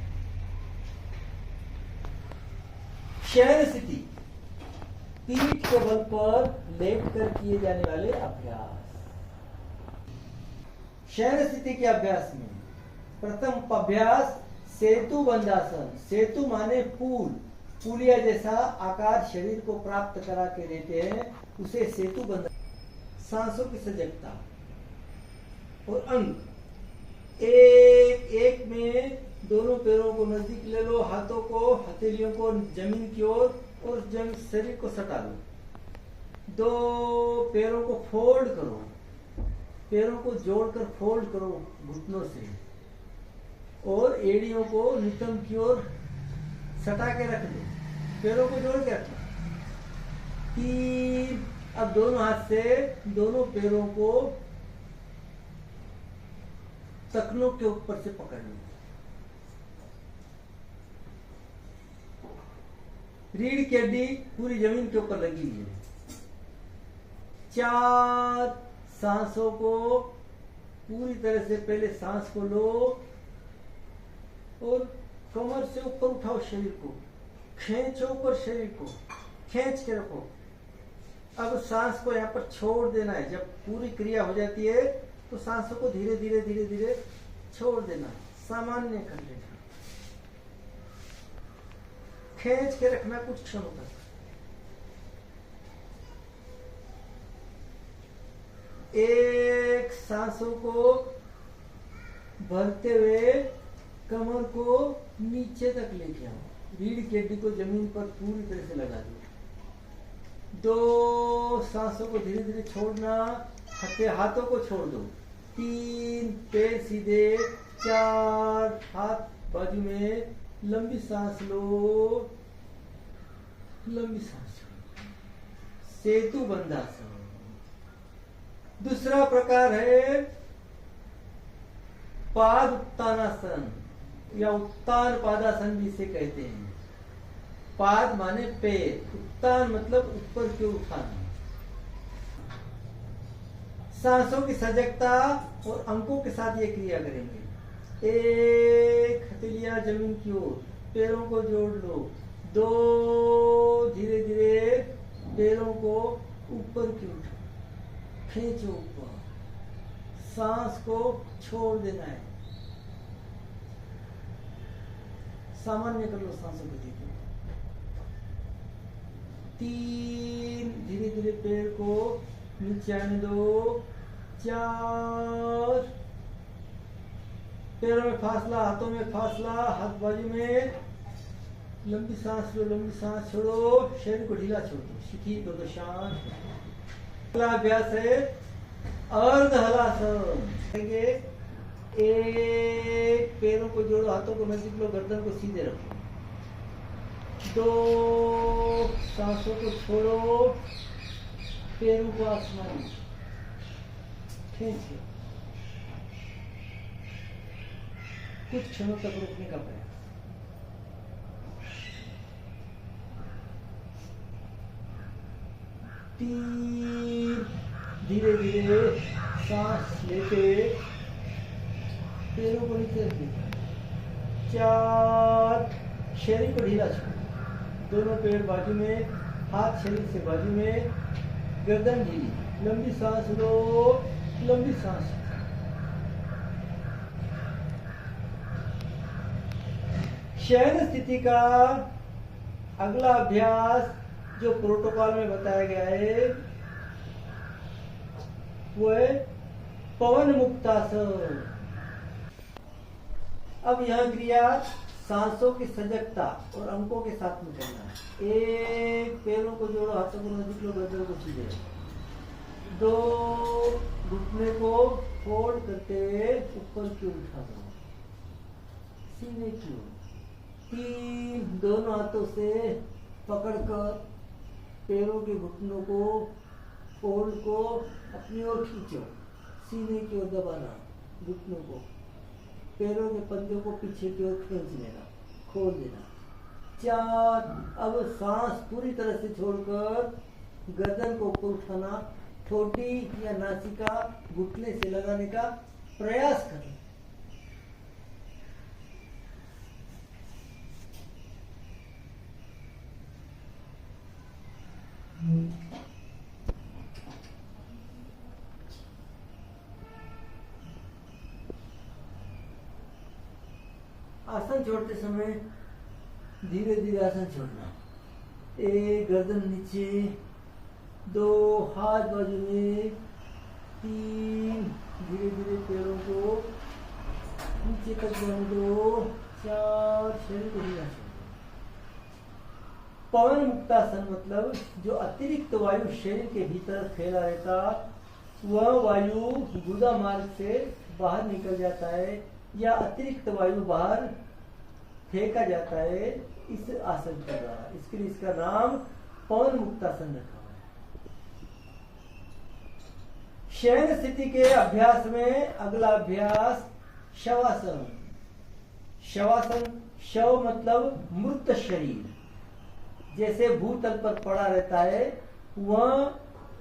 शयन स्थिति, पीठ के बल पर लेटकर किए जाने वाले अभ्यास। शयन स्थिति के अभ्यास में प्रथम अभ्यास सेतु बंधासन। सेतु माने पुल, पुलिया जैसा आकार शरीर को प्राप्त करा के देते हैं, उसे सेतु बंधासन। सांसों की सजगता और अंग। एक में दोनों पैरों को नजदीक ले लो, हाथों को, हथेलियों को जमीन की ओर और शरीर को सटा लो। 2 पैरों को फोल्ड करो, पैरों को जोड़कर फोल्ड करो घुटनों से, और एड़ियों को नितंब की ओर सटा के रख दो, पैरों को जोड़ के रखना। 3, अब दोनों हाथ से दोनों पैरों को टखनों के ऊपर से पकड़ लो। रीढ़ की हड्डी पूरी जमीन के ऊपर लगी हुई है। 4, सांसों को पूरी तरह से पहले सांस को लो और कमर से ऊपर उठाओ, शरीर को खींचो, ऊपर शरीर को खींच के रखो। अब सांस को यहाँ पर छोड़ देना है। जब पूरी क्रिया हो जाती है तो सांसों को धीरे धीरे धीरे धीरे छोड़ देना, सामान्य कर देना, खींच के रखना कुछ क्षणों तक। एक सांसों को भरते हुए कमर को नीचे तक लेके आओ, रीढ़ की हड्डी को जमीन पर पूरी तरह से लगा दो। 2 सांसों को धीरे धीरे छोड़ना, हाथों को छोड़ दो। 3 पैर सीधे, 4 हाथ बाजू में, लंबी सांस लो, लंबी सांस लो। सेतु बंधासन। दूसरा प्रकार है पाद उत्तानासन या उत्तान पादासन भी इसे कहते हैं। पाद माने पैर, उत्तान मतलब ऊपर की ओर उठाना। सांसों की सजगता और अंकों के साथ ये क्रिया करेंगे। 1 हथेलियां जमीन की ओर, पैरों को जोड़ लो। 2 धीरे धीरे पैरों को ऊपर की ओर खींचो, ऊपर सांस को छोड़ देना है, सामान्य कर लो सांसों को। 3 धीरे धीरे पैर को नीचे आने दो, 4, पैरों में फासला, हाथों में फासला, हाथ बाजू में, लंबी सांस लो, लंबी सांस छोड़ो, शरीर को ढीला छोड़ दो, शिथिल कर दो, शांत। अगला अभ्यास है अर्ध हलासन। एक, पैरों को जोड़ो, हाथों को नजदीक लो, गर्दन को सीधे रखो। 2, सांसों को छोड़ो, पैरों को आसमान में खींचो, कुछ क्षणों तक रोकने का प्रयास। 3, धीरे धीरे सांस लेते पैरों को नीचे रखिए। 4, शरीर को ढीला छोड़ो, दोनों पैर बाजू में, हाथ शरीर से बाजू में, गर्दन ढीली, लंबी सांस लो, लंबी सांस। शयन स्थिति का अगला अभ्यास जो प्रोटोकॉल में बताया गया है वो है पवन मुक्तासन। अब यह क्रिया सांसों की सजगता और अंकों के साथ में करना है। 1, पैरों को जोड़ो, हाथों को नजदीक लो, गर्दन को सीधे। 2, घुटने को फोल्ड करते ऊपर की ओर उठा दो, सीने की ओर। 3, दोनों हाथों से पकड़कर पैरों के घुटनों को, फोल्ड को अपनी ओर खींचो, सीने की ओर दबाना, घुटनों को, पैरों के पंजों को पीछे की ओर खींच लेना, खोल देना। 4, अब सांस पूरी तरह से छोड़कर गर्दन को ऊपर उठाना, ठोडी या नासिका घुटने से लगाने का प्रयास करें। आसन छोड़ते समय धीरे धीरे आसन छोड़ना। 1, गर्दन नीचे, 2, हाथ बाजू में, 3, धीरे धीरे पैरों को नीचे तक जाने दो, 4, शरीर को ढीला छोड़ दो। पवन मुक्तासन मतलब जो अतिरिक्त वायु शरीर के भीतर फैला रहता वह वायु गुदा मार्ग से बाहर निकल जाता है या अतिरिक्त वायु बाहर फेंका जाता है इस आसन के द्वारा। इसके लिए इसका नाम पवन मुक्तासन रखा हुआ है। शयन स्थिति के अभ्यास में अगला अभ्यास शवासन। शवासन, शव मतलब मृत शरीर, जैसे भूतल पर पड़ा रहता है वह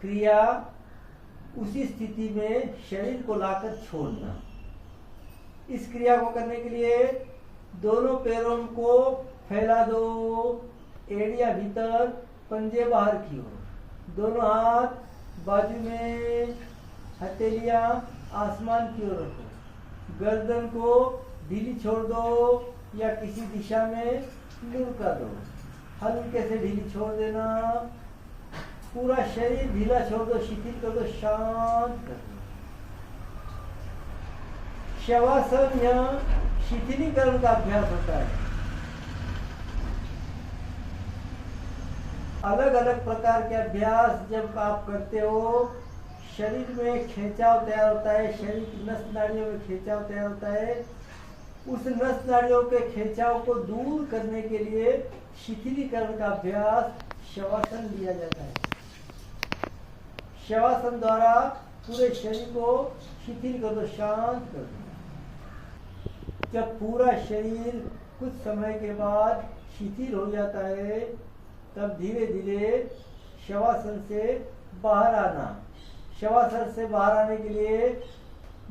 क्रिया, उसी स्थिति में शरीर को लाकर छोड़ना। इस क्रिया को करने के लिए दोनों पैरों को फैला दो, एड़ियां भीतर, पंजे बाहर की ओर, दोनों हाथ बाजू में, हथेलियां आसमान की ओर रखो, गर्दन को ढीली छोड़ दो या किसी दिशा में लुढ़का दो, हल्के से ढीली छोड़ देना, पूरा शरीर ढीला छोड़ दो, शिथिल कर दो, शांत कर दो। शवासन या शिथिलीकरण का अभ्यास होता है। अलग अलग प्रकार के अभ्यास जब आप करते हो शरीर में खिंचाव तैयार होता है, शरीर की नस नाड़ियों में खिंचाव तैयार होता है। उस नस नाड़ियों के खिंचाव को दूर करने के लिए शिथिलीकरण का अभ्यास शवासन लिया जाता है। शवासन द्वारा पूरे शरीर को शिथिल कर दो, शांत कर दो। जब पूरा शरीर कुछ समय के बाद शिथिल हो जाता है तब धीरे धीरे शवासन से बाहर आना। शवासन से बाहर आने के लिए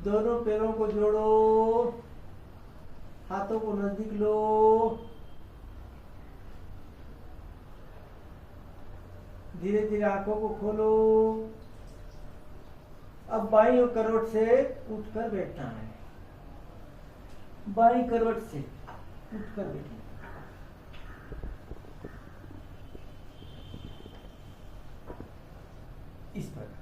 दोनों पैरों को जोड़ो, हाथों को नजदीक लो, धीरे धीरे आंखों को खोलो। अब बाईं करवट से उठकर बैठना है, बाईं करवट से उठकर बैठना। इस प्रकार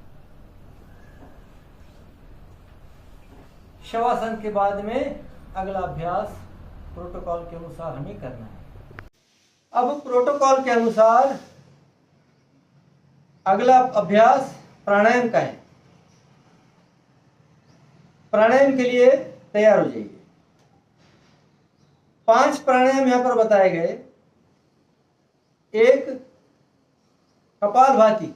शवासन के बाद में अगला अभ्यास प्रोटोकॉल के अनुसार हमें करना है। अब प्रोटोकॉल के अनुसार अगला अभ्यास प्राणायाम का है। प्राणायाम के लिए तैयार हो जाइए। 5 प्राणायाम यहां पर बताए गए। एक, कपालभाति,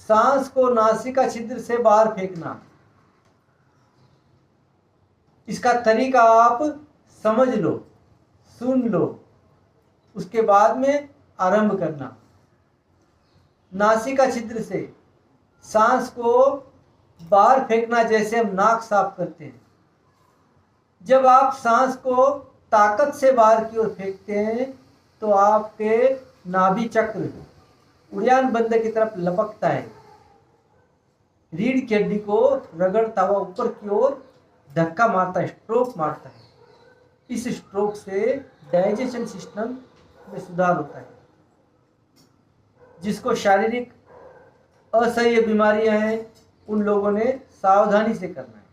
सांस को नासिका छिद्र से बाहर फेंकना। इसका तरीका आप समझ लो, सुन लो, उसके बाद में आरंभ करना। नासिका छिद्र से सांस को बाहर फेंकना, जैसे हम नाक साफ करते हैं। जब आप सांस को ताकत से बाहर की ओर फेंकते हैं तो आपके नाभि चक्र उड़ान बंद की तरफ लपकता है, रीढ़ की हड्डी को रगड़ता हुआ ऊपर की ओर धक्का मारता है, स्ट्रोक मारता है। इस स्ट्रोक से डाइजेशन सिस्टम में सुधार होता है। जिसको शारीरिक असह्य बीमारियां हैं उन लोगों ने सावधानी से करना है।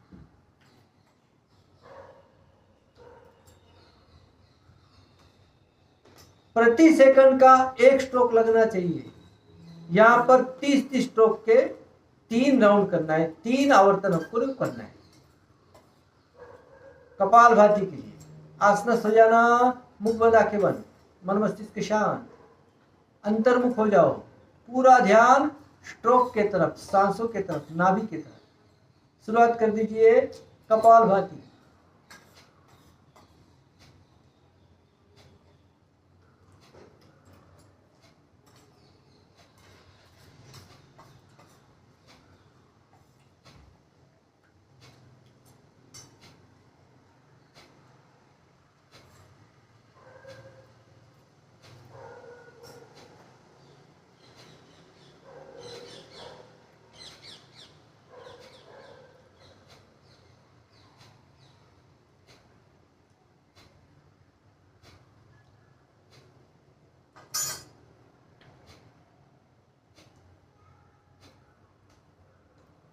प्रति सेकंड का 1 स्ट्रोक लगना चाहिए। यहां पर 30 स्ट्रोक के 3 राउंड करना है, 3 आवर्तन आपको करना है। कपालभाति के लिए आसनस्थ हो जाना, मुख बंद आंखें बंद, मन मस्तिष्क शांत, अंतर्मुख हो जाओ, पूरा ध्यान स्ट्रोक के तरफ, सांसों के तरफ, नाभि के तरफ। शुरुआत कर दीजिए कपालभाति।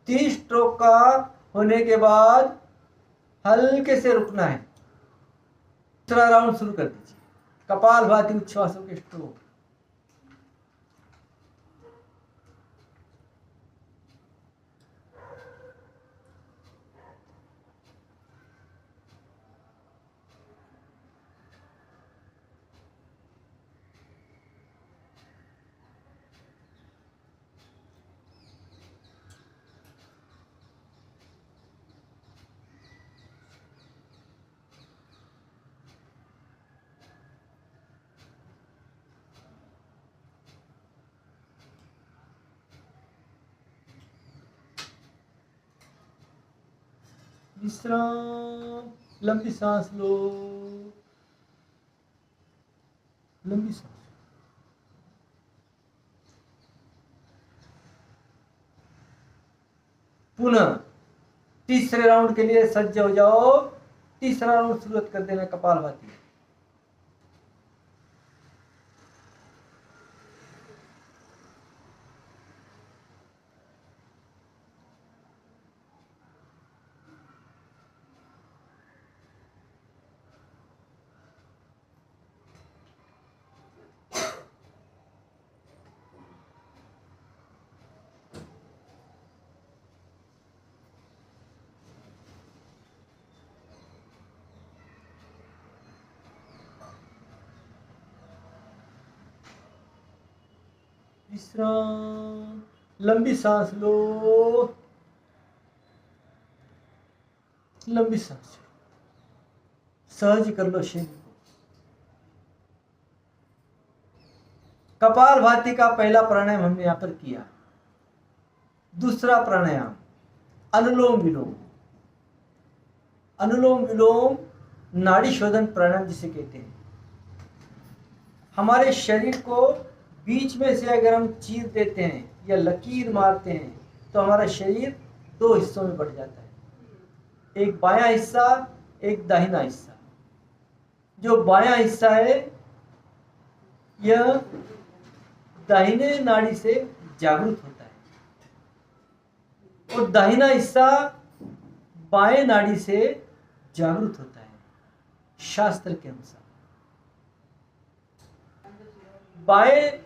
तीस स्ट्रोक का होने के बाद हल्के से रुकना है। दूसरा राउंड शुरू कर दीजिए। कपालभाति उच्छ्वासों के स्ट्रोक। विश्राम, लंबी सांस लो, लंबी सांस। पुनः तीसरे राउंड के लिए सज्ज हो जाओ। तीसरा राउंड शुरू कर देना कपालभाति। विश्राम, लंबी सांस लो, लंबी सांस। सहज कर लो शरीर को। कपालभाति का पहला प्राणायाम हमने यहां पर किया। दूसरा प्राणायाम अनुलोम विलोम। अनुलोम विलोम नाड़ी शोधन प्राणायाम जिसे कहते हैं। हमारे शरीर को बीच में से अगर हम चीर देते हैं या लकीर मारते हैं तो हमारा शरीर 2 हिस्सों में बढ़ जाता है, एक बायां हिस्सा, एक दाहिना हिस्सा। जो बायां हिस्सा है यह दाहिने नाड़ी से जागृत होता है और दाहिना हिस्सा बाएं नाड़ी से जागृत होता है शास्त्र के अनुसार। बाएं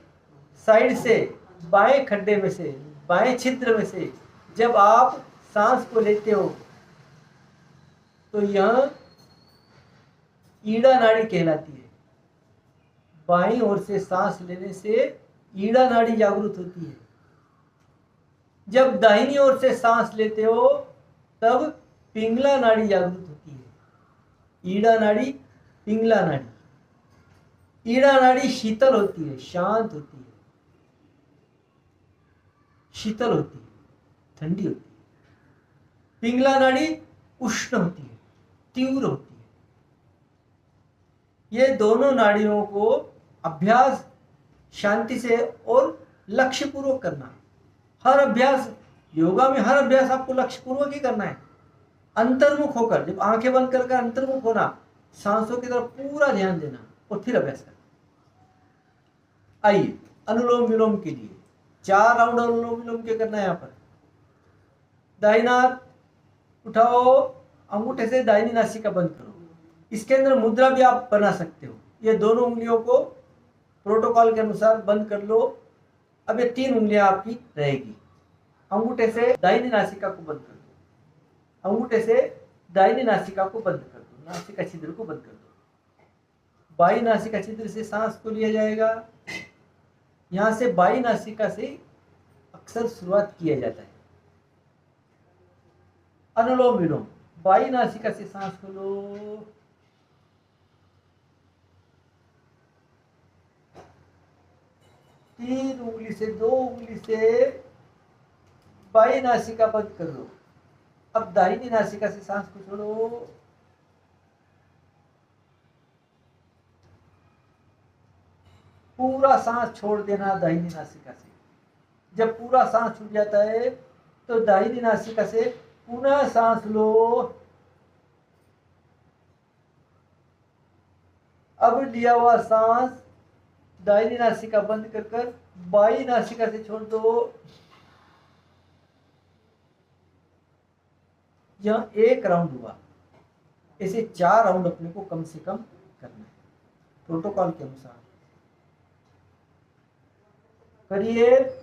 साइड से, बाएं खड्डे में से, बाएं छिद्र में से जब आप सांस को लेते हो तो यह ईड़ा नाड़ी कहलाती है। बाईं ओर से सांस लेने से ईड़ा नाड़ी जागृत होती है। जब दाहिनी ओर से सांस लेते हो तब पिंगला नाड़ी जागृत होती है। ईड़ा नाड़ी, पिंगला नाड़ी। ईड़ा नाड़ी शीतल होती है, शांत होती है, शीतल होती है, ठंडी होती है। पिंगला नाड़ी उष्ण होती है, तीव्र होती है। ये दोनों नाड़ियों को अभ्यास शांति से और लक्ष्य पूर्वक करना। हर अभ्यास, योगा में हर अभ्यास आपको लक्ष्य पूर्वक ही करना है, अंतर्मुख होकर। जब आंखें बंद कर अंतर्मुख होना, सांसों की तरफ पूरा ध्यान देना और फिर अभ्यास करना। आइए अनुलोम विलोम के लिए 4 राउंड अनुलोम विलोम के करना है। यहाँ पर दाहिना हाथ उठाओ, अंगूठे से दाहिनी नासिका बंद करो। इसके अंदर मुद्रा भी आप बना सकते हो। ये दोनों उंगलियों को प्रोटोकॉल के अनुसार बंद कर लो। अब ये 3 उंगलियां आपकी रहेगी। अंगूठे से दाहिनी नासिका को बंद कर दो, अंगूठे से दाहिनी नासिका को बंद कर दो, नासिका छिद्र को बंद कर दो। बाई नासिका छिद्र से सांस को लिया जाएगा। यहां से बाई नासिका से अक्सर शुरुआत किया जाता है। अनुलोम विलोम, बाई नासिका से सांस को लो, तीन उंगली से, 2 उंगली से बाई नासिका बंद कर दो। अब दाहिनी नासिका से सांस को छोड़ो, पूरा सांस छोड़ देना दाहिनी नासिका से। जब पूरा सांस छूट जाता है तो दाहिनी नासिका से पुनः सांस लो। अब लिया हुआ सांस दाहिनी नासिका बंद कर बाई नासिका से छोड़ दो। यह 1 राउंड हुआ। ऐसे 4 राउंड अपने को कम से कम करना है प्रोटोकॉल के अनुसार। करिए।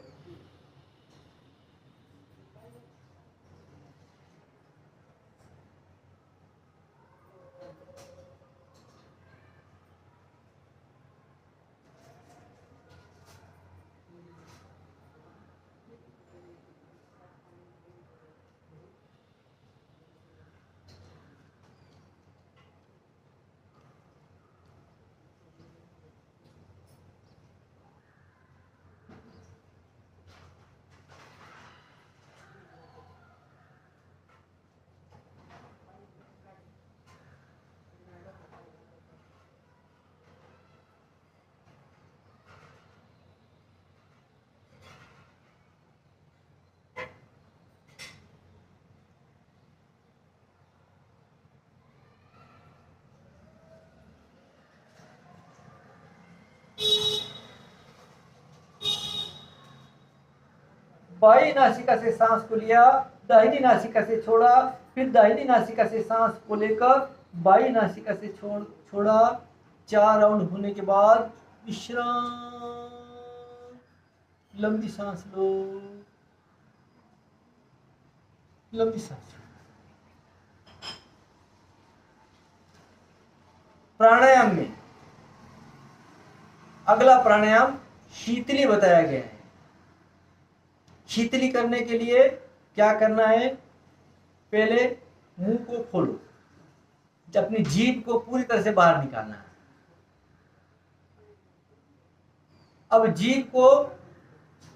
बाई नासिका से सांस को लिया, दाहिनी नासिका से छोड़ा, फिर दाहिनी नासिका से सांस को लेकर बाई नासिका से छोड़ा। 4 राउंड होने के बाद विश्राम, लंबी सांस लो, लंबी सांस। प्राणायाम में अगला प्राणायाम शीतली बताया गया है। शीतली करने के लिए क्या करना है? पहले मुंह को खोलो, अपनी जीभ को पूरी तरह से बाहर निकालना है। अब जीभ को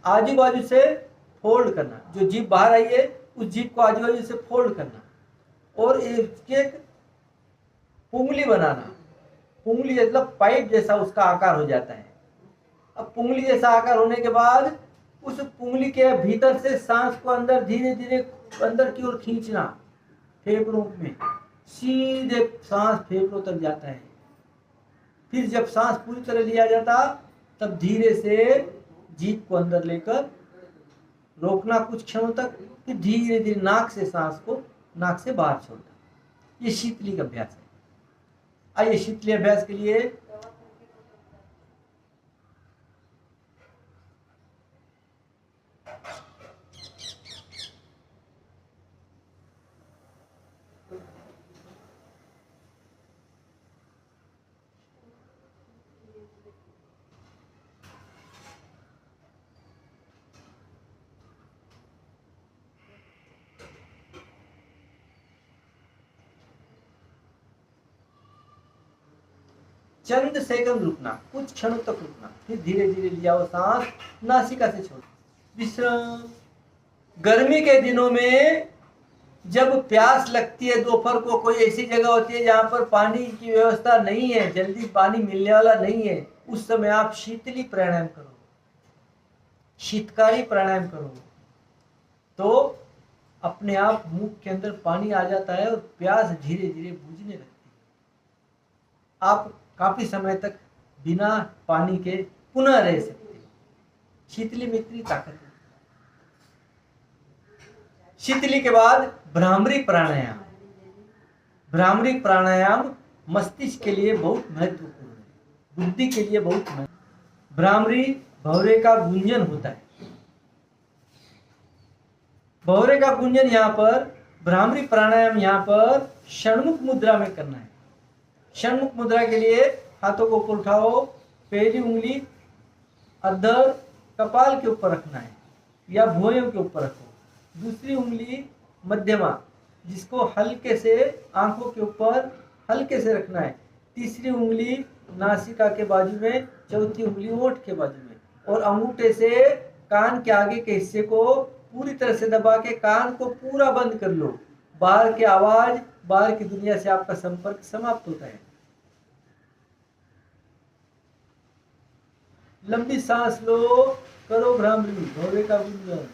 आजू बाजू से फोल्ड करना, जो जीभ बाहर आई है उस जीभ को आजू बाजू से फोल्ड करना और एक पुंगली बनाना। पुंगली मतलब पाइप जैसा उसका आकार हो जाता है। अब पुंगली जैसा आकार होने के बाद उस पुंगली के भीतर से सांस को अंदर धीरे धीरे अंदर की ओर खींचना, फेफड़ों में सीधे सांस फेफड़ों तक जाता है। फिर जब सांस पूरी तरह लिया जाता तब धीरे से जीभ को अंदर लेकर रोकना कुछ क्षणों तक, फिर धीरे धीरे नाक से सांस को नाक से बाहर छोड़ना। ये शीतली का अभ्यास है। आइए शीतली अभ्यास के लिए चंद सेकंड रुकना, कुछ क्षणों तक रुकना, फिर धीरे धीरे लिया वो सांस नासिका से छोड़। विश्राम। गर्मी के दिनों में जब प्यास लगती है, दोपहर को कोई ऐसी जगह होती है जहां पर पानी की व्यवस्था नहीं है, जल्दी पानी मिलने वाला नहीं है, उस समय आप शीतली प्राणायाम करो, शीतकारी प्राणायाम करो, तो अपने आप मुख के अंदर पानी आ जाता है और प्यास धीरे धीरे बुझने लगती है। आप काफी समय तक बिना पानी के पुनः रह सकते हैं। शीतली में इतनी ताकत है। शीतली के बाद भ्रामरी प्राणायाम। भ्रामरी प्राणायाम मस्तिष्क के लिए बहुत महत्वपूर्ण है, बुद्धि के लिए बहुत महत्वपूर्ण। भ्रामरी भौरे का गुंजन होता है। भौरे का गुंजन यहाँ पर, भ्रामरी प्राणायाम यहाँ पर षण्मुख मुद्रा में करना है। षण्मुख मुद्रा के लिए हाथों को ऊपर उठाओ, पहली उंगली अधर कपाल के ऊपर रखना है या भुवयों के ऊपर रखो, दूसरी उंगली मध्यमा जिसको हल्के से आंखों के ऊपर हल्के से रखना है, तीसरी उंगली नासिका के बाजू में, चौथी उंगली ओठ के बाजू में, और अंगूठे से कान के आगे के हिस्से को पूरी तरह से दबा के कान को पूरा बंद कर लो। बाहर की आवाज, बाहर की दुनिया से आपका संपर्क समाप्त होता है। लंबी सांस लो, करो भ्रामरी, भौरे का गुंजन।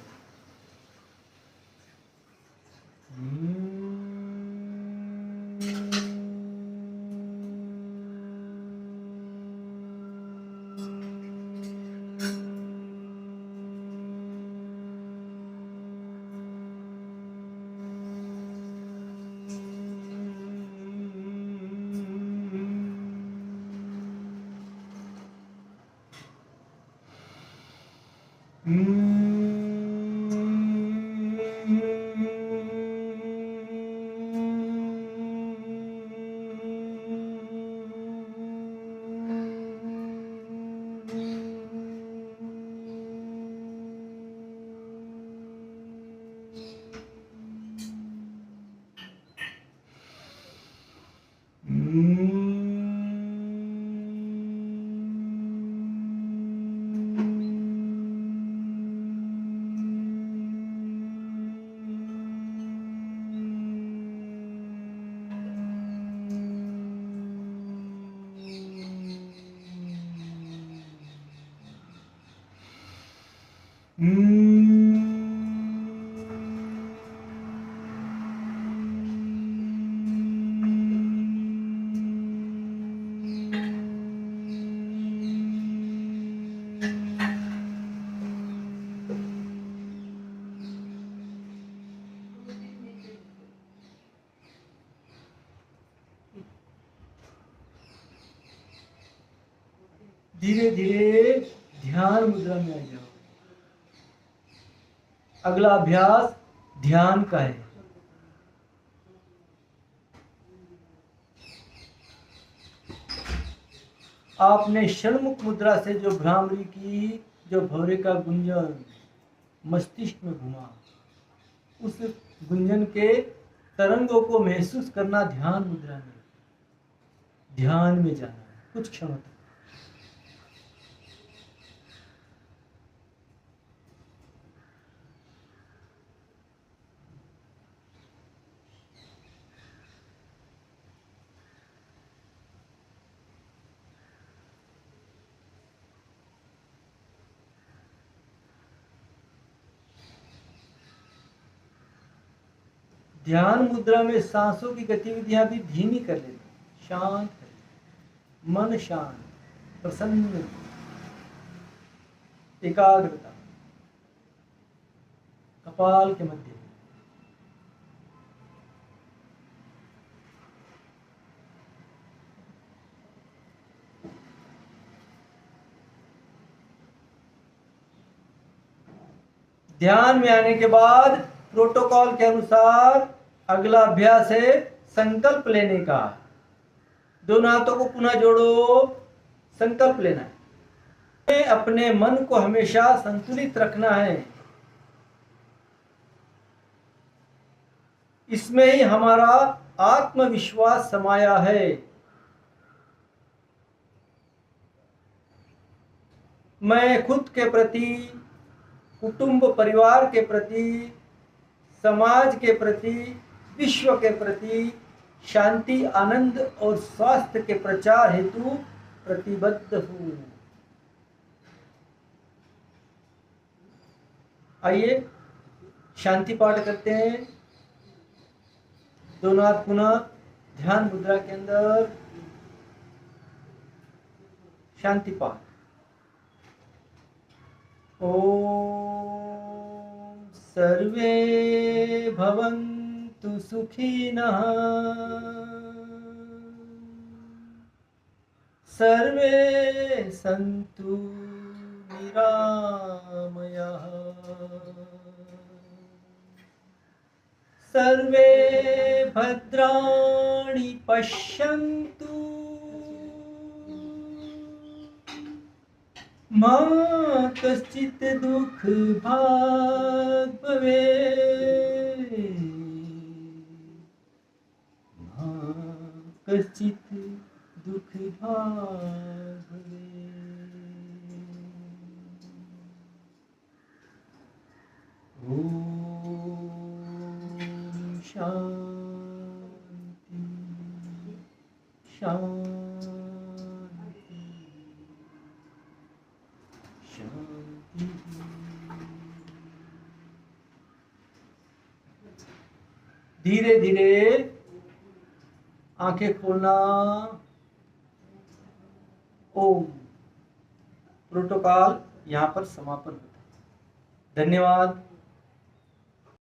धीरे धीरे ध्यान मुद्रा में आ जाओ। अगला अभ्यास ध्यान का है। आपने षण्मुख मुद्रा से जो भ्रामरी की, जो भौरे का गुंजन मस्तिष्क में घुमा, उस गुंजन के तरंगों को महसूस करना ध्यान मुद्रा में, ध्यान में जाना है कुछ क्षणों तक। ध्यान मुद्रा में सांसों की गतिविधियां भी धीमी कर लेते, शांत कर, मन शांत, प्रसन्न, एकाग्रता, कपाल के मध्य। ध्यान में आने के बाद प्रोटोकॉल के अनुसार अगला अभ्यास है संकल्प लेने का। दोनों हाथों को पुनः जोड़ो, संकल्प लेना है। अपने मन को हमेशा संतुलित रखना है। इसमें ही हमारा आत्मविश्वास समाया है। मैं खुद के प्रति, कुटुंब परिवार के प्रति, समाज के प्रति, विश्व के प्रति शांति, आनंद और स्वास्थ्य के प्रचार हेतु प्रतिबद्ध हूं। आइए शांति पाठ करते हैं। दोनों हाथ पुनः ध्यान मुद्रा के अंदर, शांति पाठ। ओम सर्वे भवन्तु सुखिनः, सर्वे सन्तु निरामयाः, सर्वे भद्राणि पश्यन्तु, मा कश्चित् दुःख भाग् भवेत्, मा कश्चित् दुःख भाग् भवेत्। ओम शांति शांति शांति। धीरे धीरे आंखें खोलना। ओम। प्रोटोकॉल यहाँ पर समापन होता है। धन्यवाद।